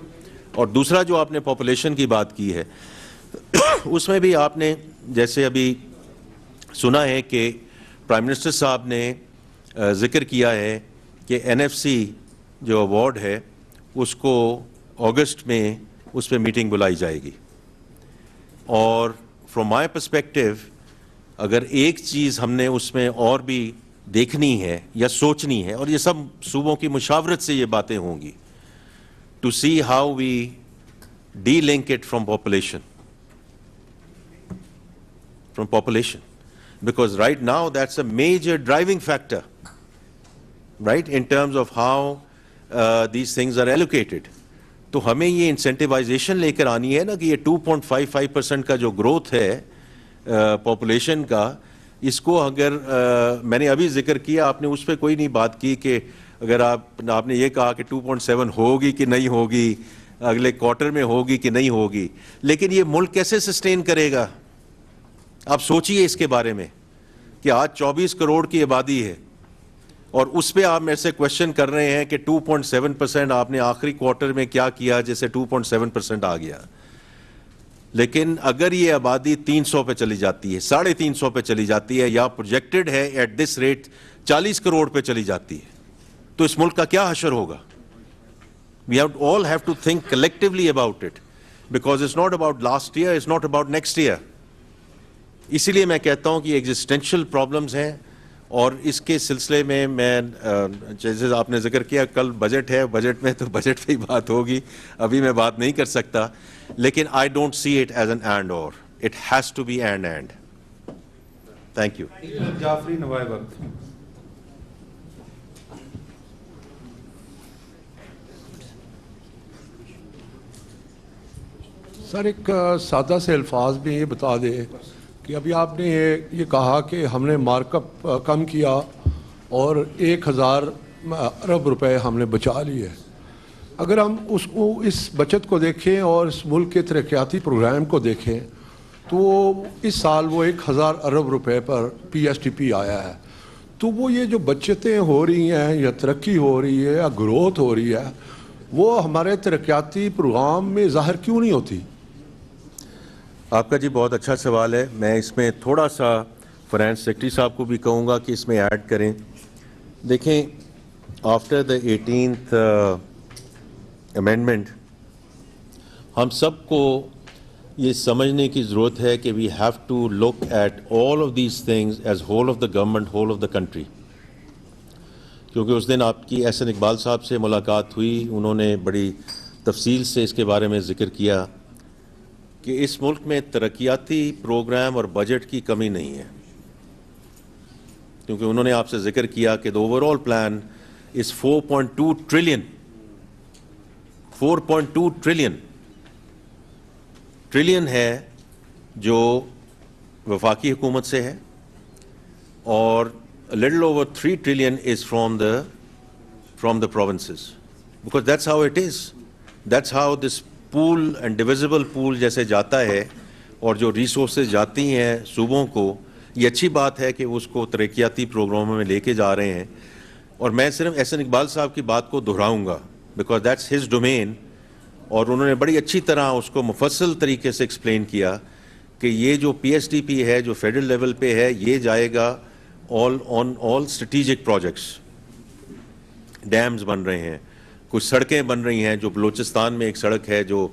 اور دوسرا جو آپ نے پاپولیشن کی بات کی ہے, اس میں بھی آپ نے جیسے ابھی سنا ہے کہ پرائم منسٹر صاحب نے ذکر کیا ہے کہ NFC جو ایوارڈ ہے اس کو اگست میں اس پہ میٹنگ بلائی جائے گی. اور فرام مائی پرسپیکٹیو اگر ایک چیز ہم نے اس میں اور بھی دیکھنی ہے یا سوچنی ہے, اور یہ سب صوبوں کی مشاورت سے یہ باتیں ہوں گی, to see how we delink it from population. Because right now that's a major driving factor, right, in terms of how these things are allocated. تو ہمیں یہ انسینٹیوائزیشن لے کر آنی ہے نا کہ یہ 2.55% کا جو گروتھ ہے پاپولیشن کا, اس کو اگر میں نے ابھی ذکر کیا, آپ نے اس پہ کوئی نہیں بات کی کہ اگر آپ نے یہ کہا کہ 2.7 ہوگی کہ نہیں ہوگی, اگلے کوارٹر میں ہوگی کہ نہیں ہوگی, لیکن یہ ملک کیسے سسٹین کرے گا؟ آپ سوچئے اس کے بارے میں کہ آج 24 کروڑ کی آبادی ہے اور اس پہ آپ میرے سے کوشچن کر رہے ہیں کہ 2.7% آپ نے آخری کوارٹر میں کیا کیا جیسے 2.7% آ گیا. لیکن اگر یہ آبادی 300 پہ چلی جاتی ہے, 350 پہ چلی جاتی ہے, یا پروجیکٹڈ ہے ایٹ دس ریٹ 40 کروڑ پہ چلی جاتی ہے, تو اس ملک کا کیا حشر ہوگا؟ We all have to think collectively about it, because it's not about last year, it's not about next year. اسی لیے میں کہتا ہوں کہ ایگزسٹینشیل پرابلمز ہیں, اور اس کے سلسلے میں جیسے آپ نے ذکر کیا کل بجٹ ہے, بجٹ میں تو بجٹ پہ ہی بات ہوگی, ابھی میں بات نہیں کر سکتا, لیکن I don't see it as an end or, it has to be end. Thank you. Jafri Nawa-i Waqt. Sir ایک سادہ سے الفاظ میں یہ بتا دیں کہ ابھی آپ نے یہ کہا کہ ہم نے مارک اپ کم کیا اور 1000 ارب روپے ہم نے بچا لیے. اگر ہم اس بچت کو دیکھیں اور اس ملک کے ترقیاتی پروگرام کو دیکھیں تو اس سال وہ 1000 ارب روپے پر PSDP آیا ہے. تو وہ یہ جو بچتیں ہو رہی ہیں یا ترقی ہو رہی ہے یا گروتھ ہو رہی ہے, وہ ہمارے ترقیاتی پروگرام میں ظاہر کیوں نہیں ہوتی؟ آپ کا جی بہت اچھا سوال ہے. میں اس میں تھوڑا سا فائنانس سیکرٹری صاحب کو بھی کہوں گا کہ اس میں ایڈ کریں. دیکھیں, آفٹر دا 18th امینڈمنٹ ہم سب کو یہ سمجھنے کی ضرورت ہے کہ we have to look at all of these things as whole of the government, whole of the country. کیونکہ اس دن آپ کی احسن اقبال صاحب سے ملاقات ہوئی, انہوں نے بڑی تفصیل سے اس کے بارے میں ذکر کیا کہ اس ملک میں ترقیاتی پروگرام اور بجٹ کی کمی نہیں ہے, کیونکہ انہوں نے آپ سے ذکر کیا کہ the overall plan is 4.2 trillion. 4.2 trillion ہے جو وفاقی حکومت سے ہے, اور a little over 3 trillion is from the provinces, because that's how it is. That's how this pool and divisible pool جیسے جاتا ہے, اور جو ریسورسز جاتی ہیں صوبوں کو, یہ اچھی بات ہے کہ اس کو ترقیاتی پروگراموں میں لے کے جا رہے ہیں. اور میں صرف احسن اقبال صاحب کی بات کو دہراؤں گا, بیکاز دیٹس ہز ڈومین, اور انہوں نے بڑی اچھی طرح اس کو مفصل طریقے سے ایکسپلین کیا کہ یہ جو PSDP ہے جو فیڈرل لیول پہ ہے, یہ جائے گا آن آل اسٹریٹجک پروجیکٹس. ڈیمز بن رہے ہیں, کچھ سڑکیں بن رہی ہیں, جو بلوچستان میں ایک سڑک ہے جو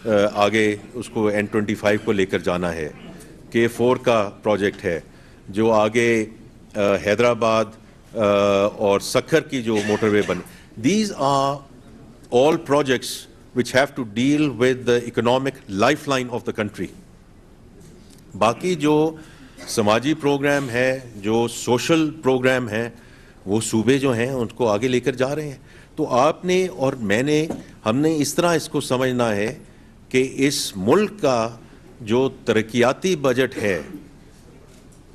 آگے اس کو N25 کو لے کر جانا ہے, K4 کا پروجیکٹ ہے, جو آگے حیدرآباد اور سکھر کی جو موٹر وے بن. These are all projects which have to deal with the economic lifeline of the country. باقی جو سماجی پروگرام ہے, جو سوشل پروگرام ہیں, وہ صوبے جو ہیں ان کو آگے لے کر جا رہے ہیں. تو آپ نے اور میں نے, ہم نے اس طرح اس کو سمجھنا ہے کہ اس ملک کا جو ترقیاتی بجٹ ہے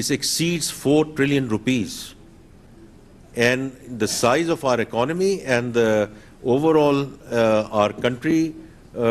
is exceeds 4 trillion rupees, and the size of our economy and the overall our country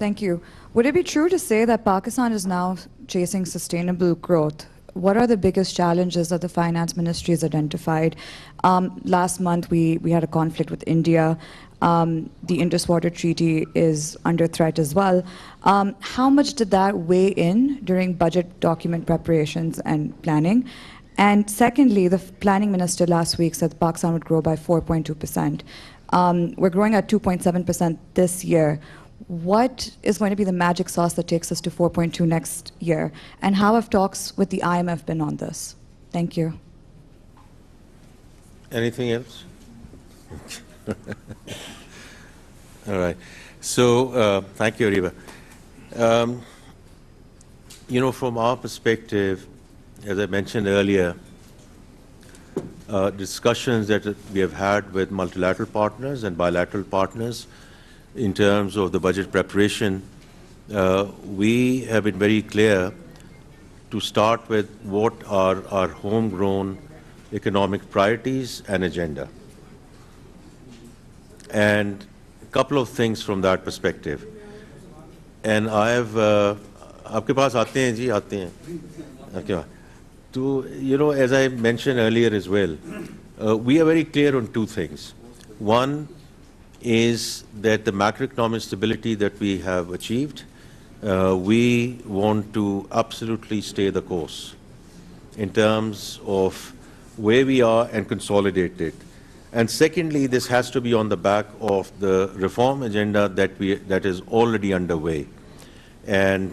Thank you. Would it be true to say that Pakistan is now chasing sustainable growth? What are the biggest challenges that the finance ministry has identified? Last month, we had a conflict with India. The Indus Water Treaty is under threat as well. How much did that weigh in during budget document preparations and planning? And secondly, the planning minister last week said Pakistan would grow by 4.2%. We're growing at 2.7% this year. What is going to be the magic sauce that takes us to 4.2 next year? And how have talks with the IMF been on this? Thank you. Anything else? All right. So, thank you, Ariba. From our perspective, as I mentioned earlier, discussions that we have had with multilateral partners and bilateral partners in terms of the budget preparation, we have been very clear to start with what are our homegrown economic priorities and agenda. And a couple of things from that perspective. And I have, aapke paas aate hain ji, aate hain. Okay. So, as I mentioned earlier as well, we are very clear on two things. One is that the macroeconomic stability that we have achieved, we want to absolutely stay the course in terms of where we are and consolidate it. And secondly, this has to be on the back of the reform agenda that is already underway. And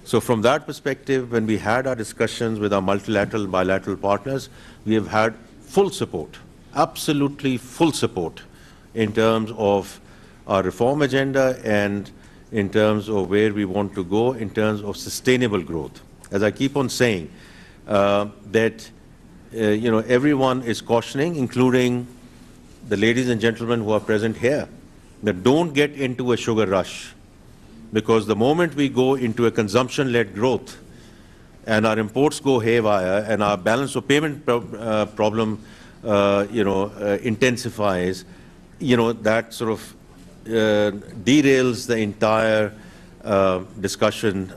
so from that perspective, when we had our discussions with our multilateral, bilateral partners, we have had full support, absolutely full support in terms of our reform agenda and in terms of where we want to go in terms of sustainable growth. As I keep on saying, that everyone is cautioning, including the ladies and gentlemen who are present here, that don't get into a sugar rush, because the moment we go into a consumption-led growth and our imports go haywire and our balance of payment problem intensifies, that sort of derails the entire discussion,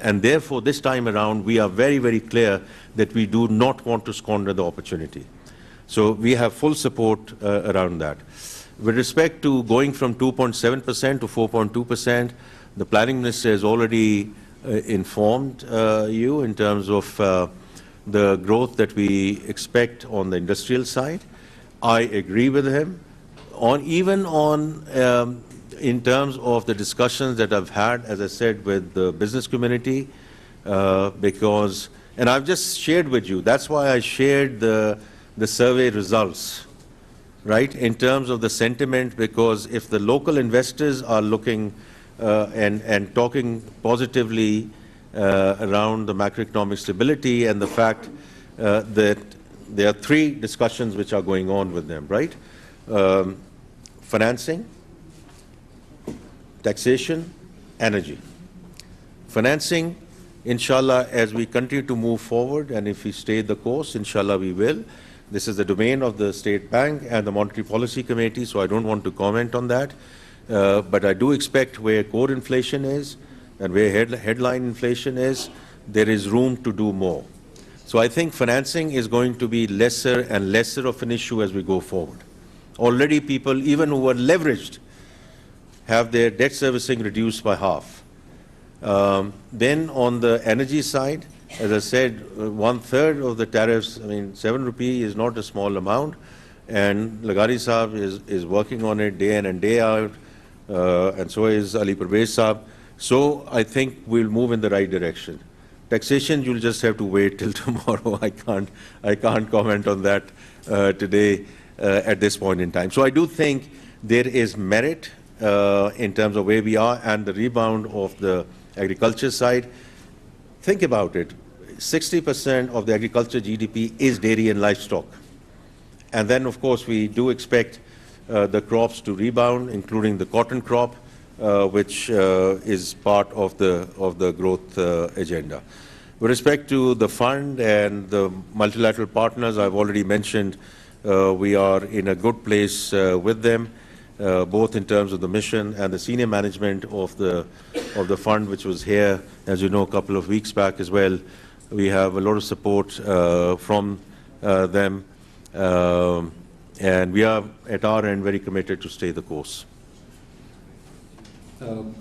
and therefore this time around we are very, very clear that we do not want to squander the opportunity. So we have full support around that. With respect to going from 2.7% to 4.2%, the planning minister has already informed you in terms of the growth that we expect on the industrial side. I agree with him. Even in terms of the discussions that I've had, as I said, with the business community, because, and I've just shared with you, that's why I shared the survey results, right, in terms of the sentiment, because if the local investors are looking and talking positively around the macroeconomic stability and the fact that there are three discussions which are going on with them, right? Financing, taxation, energy. Financing, inshallah, as we continue to move forward, and if we stay the course, inshallah we will. This is the domain of the State Bank and the Monetary Policy Committee, so I don't want to comment on that. But I do expect where core inflation is and where headline inflation is, there is room to do more. So I think financing is going to be lesser and lesser of an issue as we go forward. Already people, even who are leveraged, have their debt servicing reduced by half. Then on the energy side, as I said, 1/3 of the tariffs, I mean, 7 rupee is not a small amount, and Lagari Saab is working on it day in and day out, and so is Ali Parvez Saab. So I think we'll move in the right direction. Taxation, you'll just have to wait till tomorrow. I can't comment on that today at this point in time. So I do think there is merit in terms of where we are and the rebound of the agriculture side. Think about it. 60% of the agriculture GDP is dairy and livestock. And then, of course, we do expect the crops to rebound, including the cotton crop, which is part of the growth agenda. With respect to the fund and the multilateral partners, I've already mentioned we are in a good place with them, both in terms of the mission and the senior management of the fund, which was here, as you know, a couple of weeks back as well. We have a lot of support from them, and we are at our end very committed to stay the course.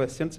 questions.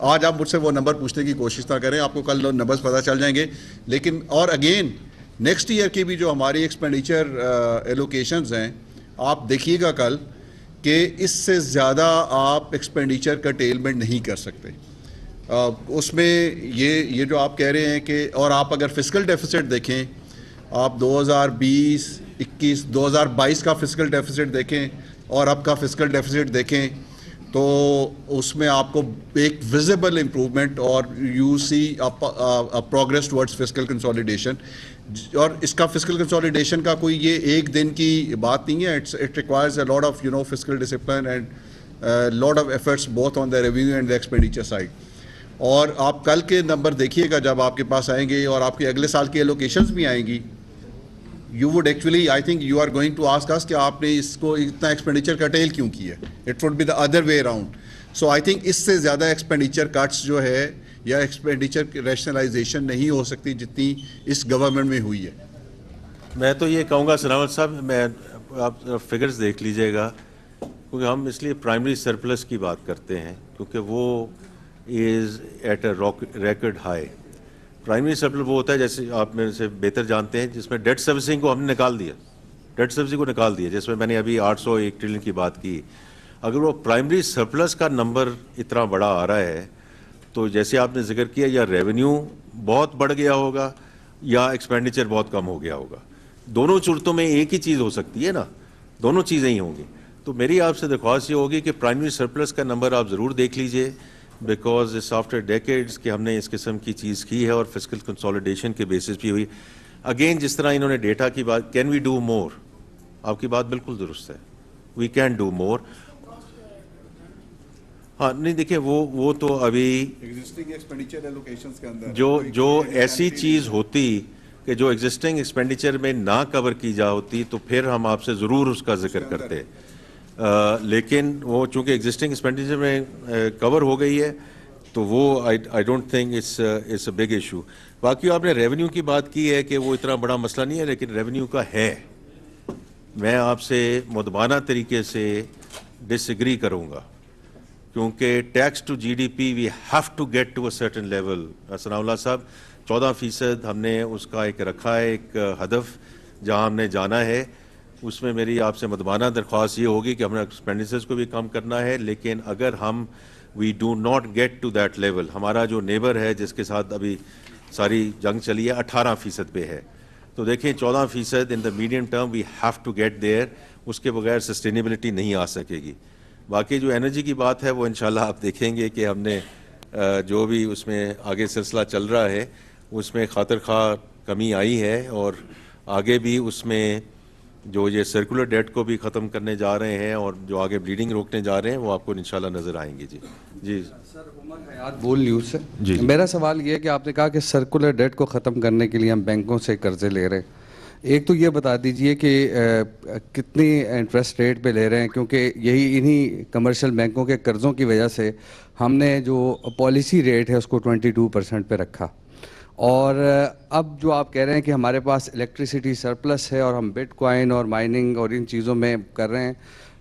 آج آپ مجھ سے وہ number پوچھنے کی کوشش نہ کریں, آپ کو کل نمبرز پتہ چل جائیں گے. لیکن اور اگین نیکسٹ ایئر کی بھی جو ہماری ایکسپینڈیچر ایلوکیشنز ہیں, آپ دیکھیے گا کل کہ اس سے زیادہ آپ ایکسپینڈیچر کا ٹیلمنٹ نہیں کر سکتے. اس میں یہ جو آپ کہہ رہے ہیں کہ, اور آپ اگر فسکل ڈیفیسٹ دیکھیں, آپ 2020-21 2022 کا فسکل ڈیفیسٹ دیکھیں اور اب کا فسکل ڈیفیسٹ دیکھیں, تو اس میں آپ کو ایک ویزیبل امپروومنٹ اور you see progress towards fiscal consolidation. اور اس کا فسکل کنسولیڈیشن کا کوئی یہ ایک دن کی بات نہیں ہے. It requires a lot of fiscal discipline and lot of efforts both on the revenue and the expenditure side. اور آپ کل کے نمبر دیکھیے گا جب آپ کے پاس آئیں گے اور آپ کے اگلے سال کی ایلوکیشنز بھی آئیں گی, you would actually I think you are going to ask us کہ آپ نے اس کو اتنا ایکسپینڈیچر کرٹیل کیوں کیا ہے. It would be the other way around. So I think اس سے زیادہ ایکسپینڈیچر کٹس جو ہے یا ایکسپینڈیچر ریشنلائزیشن نہیں ہو سکتی جتنی اس گورنمنٹ میں ہوئی ہے. میں تو یہ کہوں گا سلامت صاحب, میں آپ فگرز دیکھ لیجئے گا, کیونکہ ہم اس لیے پرائمری سرپلس کی بات کرتے ہیں کیونکہ وہ is at a record high. Primary surplus وہ ہوتا ہے, جیسے آپ میرے سے بہتر جانتے ہیں, جس میں ڈیٹ سروسنگ کو ہم نے نکال دیا, ڈیٹ سروسنگ کو نکال دیا, جس میں میں نے ابھی 801 ٹریلین کی بات کی. اگر وہ پرائمری سرپلس کا نمبر اتنا بڑا آ رہا ہے تو جیسے آپ نے ذکر کیا, یا ریونیو بہت بڑھ گیا ہوگا یا ایکسپینڈیچر بہت کم ہو گیا ہوگا. دونوں صورتوں میں ایک ہی چیز ہو سکتی ہے نا, دونوں چیزیں ہی ہوں گی. تو میری آپ سے درخواست یہ ہوگی کہ پرائمری سرپلس کا نمبر آپ ضرور دیکھ لیجئے, بیکاز اس آفٹر ڈیکیڈز کہ ہم نے اس قسم کی چیز کی ہے اور فسکل کنسولیڈیشن کے بیسس بھی ہوئی. اگین جس طرح انہوں نے ڈیٹا کی بات, کین وی ڈو مور, آپ کی بات بالکل درست ہے, وی کین ڈو مور. ہاں نہیں دیکھیں وہ تو ابھی ایگزسٹنگ ایکسپینڈیچر ایلوکیشنز کے اندر جو ایسی چیز ہوتی کہ جو ایگزسٹنگ ایکسپینڈیچر میں نہ کور کی جا ہوتی تو پھر ہم آپ سے ضرور اس کا ذکر کرتے, لیکن وہ چونکہ ایگزسٹنگ ایکسپینڈیچر میں کور ہو گئی ہے تو وہ I don't think it's a big issue. باقی آپ نے ریونیو کی بات کی ہے کہ وہ اتنا بڑا مسئلہ نہیں ہے, لیکن ریونیو کا ہے. میں آپ سے مدبانہ طریقے سے ڈس ایگری کروں گا, کیونکہ tax to G D P we have to get to a certain level. Sanaullah صاحب 14% ہم نے اس کا ایک رکھا ہے, ایک ہدف جہاں ہم نے جانا ہے. اس میں میری آپ سے مدبانہ درخواست یہ ہوگی کہ ہم نے ایکسپینڈیچرز کو بھی کم کرنا ہے, لیکن اگر ہم we do not get to that level, ہمارا جو نیبر ہے جس کے ساتھ ابھی ساری جنگ چلی ہے 18% پہ ہے, تو دیکھیں 14% in the medium term we have to get there, اس کے بغیر سسٹینیبلٹی نہیں آ سکے گی. باقی جو انرجی کی بات ہے وہ انشاءاللہ آپ دیکھیں گے کہ ہم نے جو بھی اس میں آگے سلسلہ چل رہا ہے اس میں خاطر خواہ کمی آئی ہے, اور آگے بھی اس میں جو یہ سرکولر ڈیٹ کو بھی ختم کرنے جا رہے ہیں اور جو آگے بلیڈنگ روکنے جا رہے ہیں وہ آپ کو انشاءاللہ نظر آئیں گے. جی سر, عمر حیات بول نیوز سے. میرا سوال یہ ہے کہ آپ نے کہا کہ سرکولر ڈیٹ کو ختم کرنے کے لیے ہم بینکوں سے قرضے لے رہے ہیں. ایک تو یہ بتا دیجئے کہ کتنی انٹرسٹ ریٹ پہ لے رہے ہیں, کیونکہ یہی انہی کمرشل بینکوں کے قرضوں کی وجہ سے ہم نے جو پالیسی ریٹ ہے اس کو 22% پہ رکھا. اور اب جو آپ کہہ رہے ہیں کہ ہمارے پاس الیکٹریسٹی سرپلس ہے اور ہم بٹ کوائن اور مائننگ اور ان چیزوں میں کر رہے ہیں,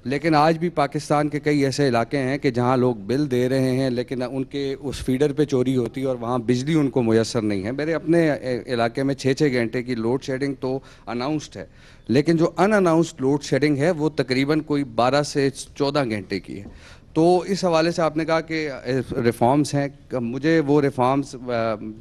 لیکن آج بھی پاکستان کے کئی ایسے علاقے ہیں کہ جہاں لوگ بل دے رہے ہیں لیکن ان کے اس فیڈر پہ چوری ہوتی ہے اور وہاں بجلی ان کو میسر نہیں ہے. میرے اپنے علاقے میں 6 گھنٹے کی لوڈ شیڈنگ تو اناؤنسڈ ہے, لیکن جو ان اناؤنسڈ لوڈ شیڈنگ ہے وہ تقریباً کوئی 12 سے 14 گھنٹے کی ہے. تو اس حوالے سے آپ نے کہا کہ ریفارمز ہیں, مجھے وہ ریفارمز,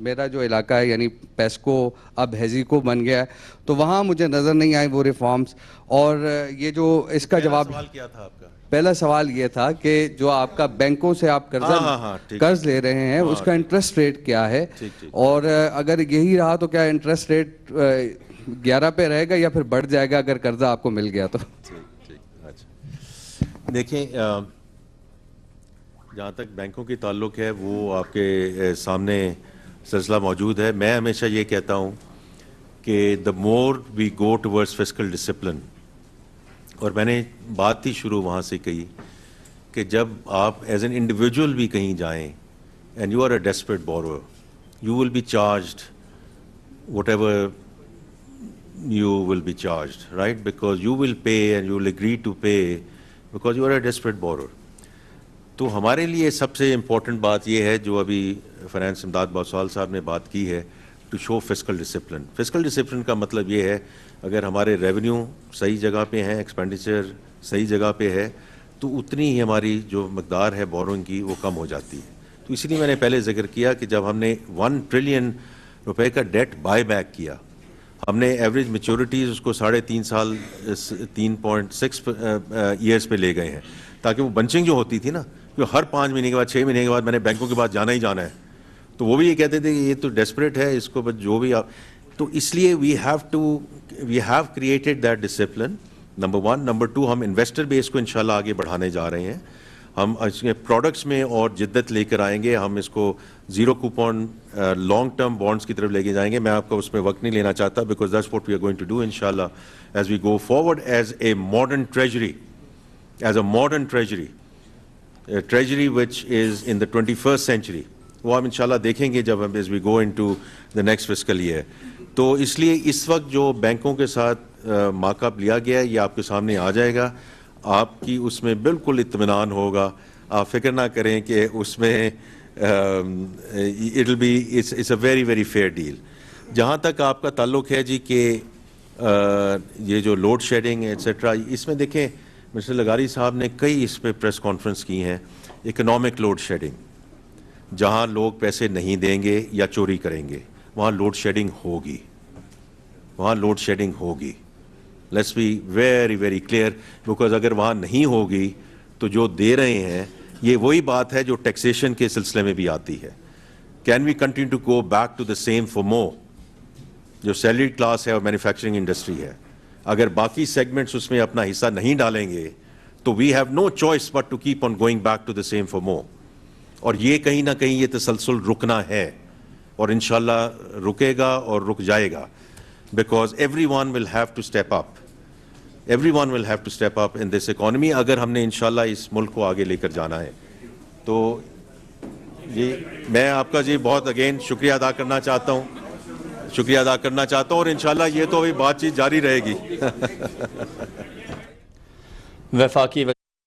میرا جو علاقہ ہے یعنی پیسکو اب ہیزیکو بن گیا ہے, تو وہاں مجھے نظر نہیں آئے وہ ریفارمز. اور یہ جو اس کا جواب کیا تھا آپ کا پہلا سوال یہ تھا کہ جو آپ کا بینکوں سے آپ قرض لے رہے ہیں اس کا انٹرسٹ ریٹ کیا ہے, اور اگر یہی رہا تو کیا انٹرسٹ ریٹ 11 پہ رہے گا یا پھر بڑھ جائے گا اگر قرضہ آپ کو مل گیا تو. دیکھیں جہاں تک بینکوں کی تعلق ہے وہ آپ کے سامنے سلسلہ موجود ہے. میں ہمیشہ یہ کہتا ہوں کہ دا مور وی گو ٹورڈز فسکل ڈسپلن, اور میں نے بات ہی شروع وہاں سے کہی کہ جب آپ ایز این انڈیویجول بھی کہیں جائیں and you are a desperate borrower, you will be charged whatever you will be charged, right? Because you will pay and you will agree to pay because you are a desperate borrower. تو ہمارے لیے سب سے important بات یہ ہے جو ابھی finance امداد باسوال صاحب نے بات کی ہے, to show fiscal discipline. Fiscal discipline کا مطلب یہ ہے اگر ہمارے ریونیو صحیح جگہ پہ ہیں, ایکسپینڈیچر صحیح جگہ پہ ہے, تو اتنی ہی ہماری جو مقدار ہے بورونگ کی وہ کم ہو جاتی ہے. تو اسی لیے میں نے پہلے ذکر کیا کہ جب ہم نے 1 ٹریلین روپے کا ڈیٹ بائی بیک کیا, ہم نے ایوریج میچورٹیز اس کو 3.5 سال 3.6 ایئرس پہ لے گئے ہیں, تاکہ وہ بنچنگ جو ہوتی تھی نا, جو ہر 5 مہینے کے بعد 6 مہینے کے بعد میں نے بینکوں کے بعد جانا ہی جانا ہے, تو وہ بھی یہ کہتے تھے کہ یہ تو ڈیسپریٹ ہے, اس کو بس جو بھی آپ, تو اس لیے we have created that discipline, number 1. Number 2, ہم انویسٹر بیس کو انشاءاللہ آگے بڑھانے جا رہے ہیں. ہم اس کے پروڈکٹس میں اور جدت لے کر آئیں گے. ہم اس کو 0 کوپن لانگ ٹرم بانڈس کی طرف لے کے جائیں گے. میں آپ کا اس میں وقت نہیں لینا چاہتا, because that's what we are going to do انشاءاللہ as we go forward as a modern treasury, as a modern treasury which is in the 21st century. وہ ہم انشاءاللہ دیکھیں گے جب ہم as we go into the next fiscal year. تو اس لیے اس وقت جو بینکوں کے ساتھ مارک اپ لیا گیا ہے یہ آپ کے سامنے آ جائے گا, آپ کی اس میں بالکل اطمینان ہوگا, آپ فکر نہ کریں کہ اس میں it will be it's a very very fair deal. جہاں تک آپ کا تعلق ہے جی کہ یہ جو لوڈ شیڈنگ ایٹسٹرا, اس میں دیکھیں مسٹر لغاری صاحب نے کئی اس پہ پریس کانفرنس کی ہیں. اکنامک لوڈ شیڈنگ, جہاں لوگ پیسے نہیں دیں گے یا چوری کریں گے وہاں لوڈ شیڈنگ ہوگی, وہاں لوڈ شیڈنگ ہوگی. Let's be very very clear, because اگر وہاں نہیں ہوگی تو جو دے رہے ہیں یہ وہی بات ہے جو ٹیکسیشن کے سلسلے میں بھی آتی ہے. Can we continue to go back to the same for more? جو سیلری کلاس ہے اور مینوفیکچرنگ انڈسٹری ہے, اگر باقی سیگمنٹس اس میں اپنا حصہ نہیں ڈالیں گے تو we have no choice but to keep on going back to the same for more. اور یہ کہیں نہ کہیں یہ تسلسل رکنا ہے, اور انشاءاللہ رکے گا اور رک جائے گا, because every one will have to step up, every one will have to step up in this economy, اگر ہم نے انشاءاللہ اس ملک کو آگے لے کر جانا ہے. تو جی میں آپ کا جی بہت اگین شکریہ ادا کرنا چاہتا ہوں, اور انشاءاللہ یہ تو ابھی بات چیت جاری رہے گی. وفاقی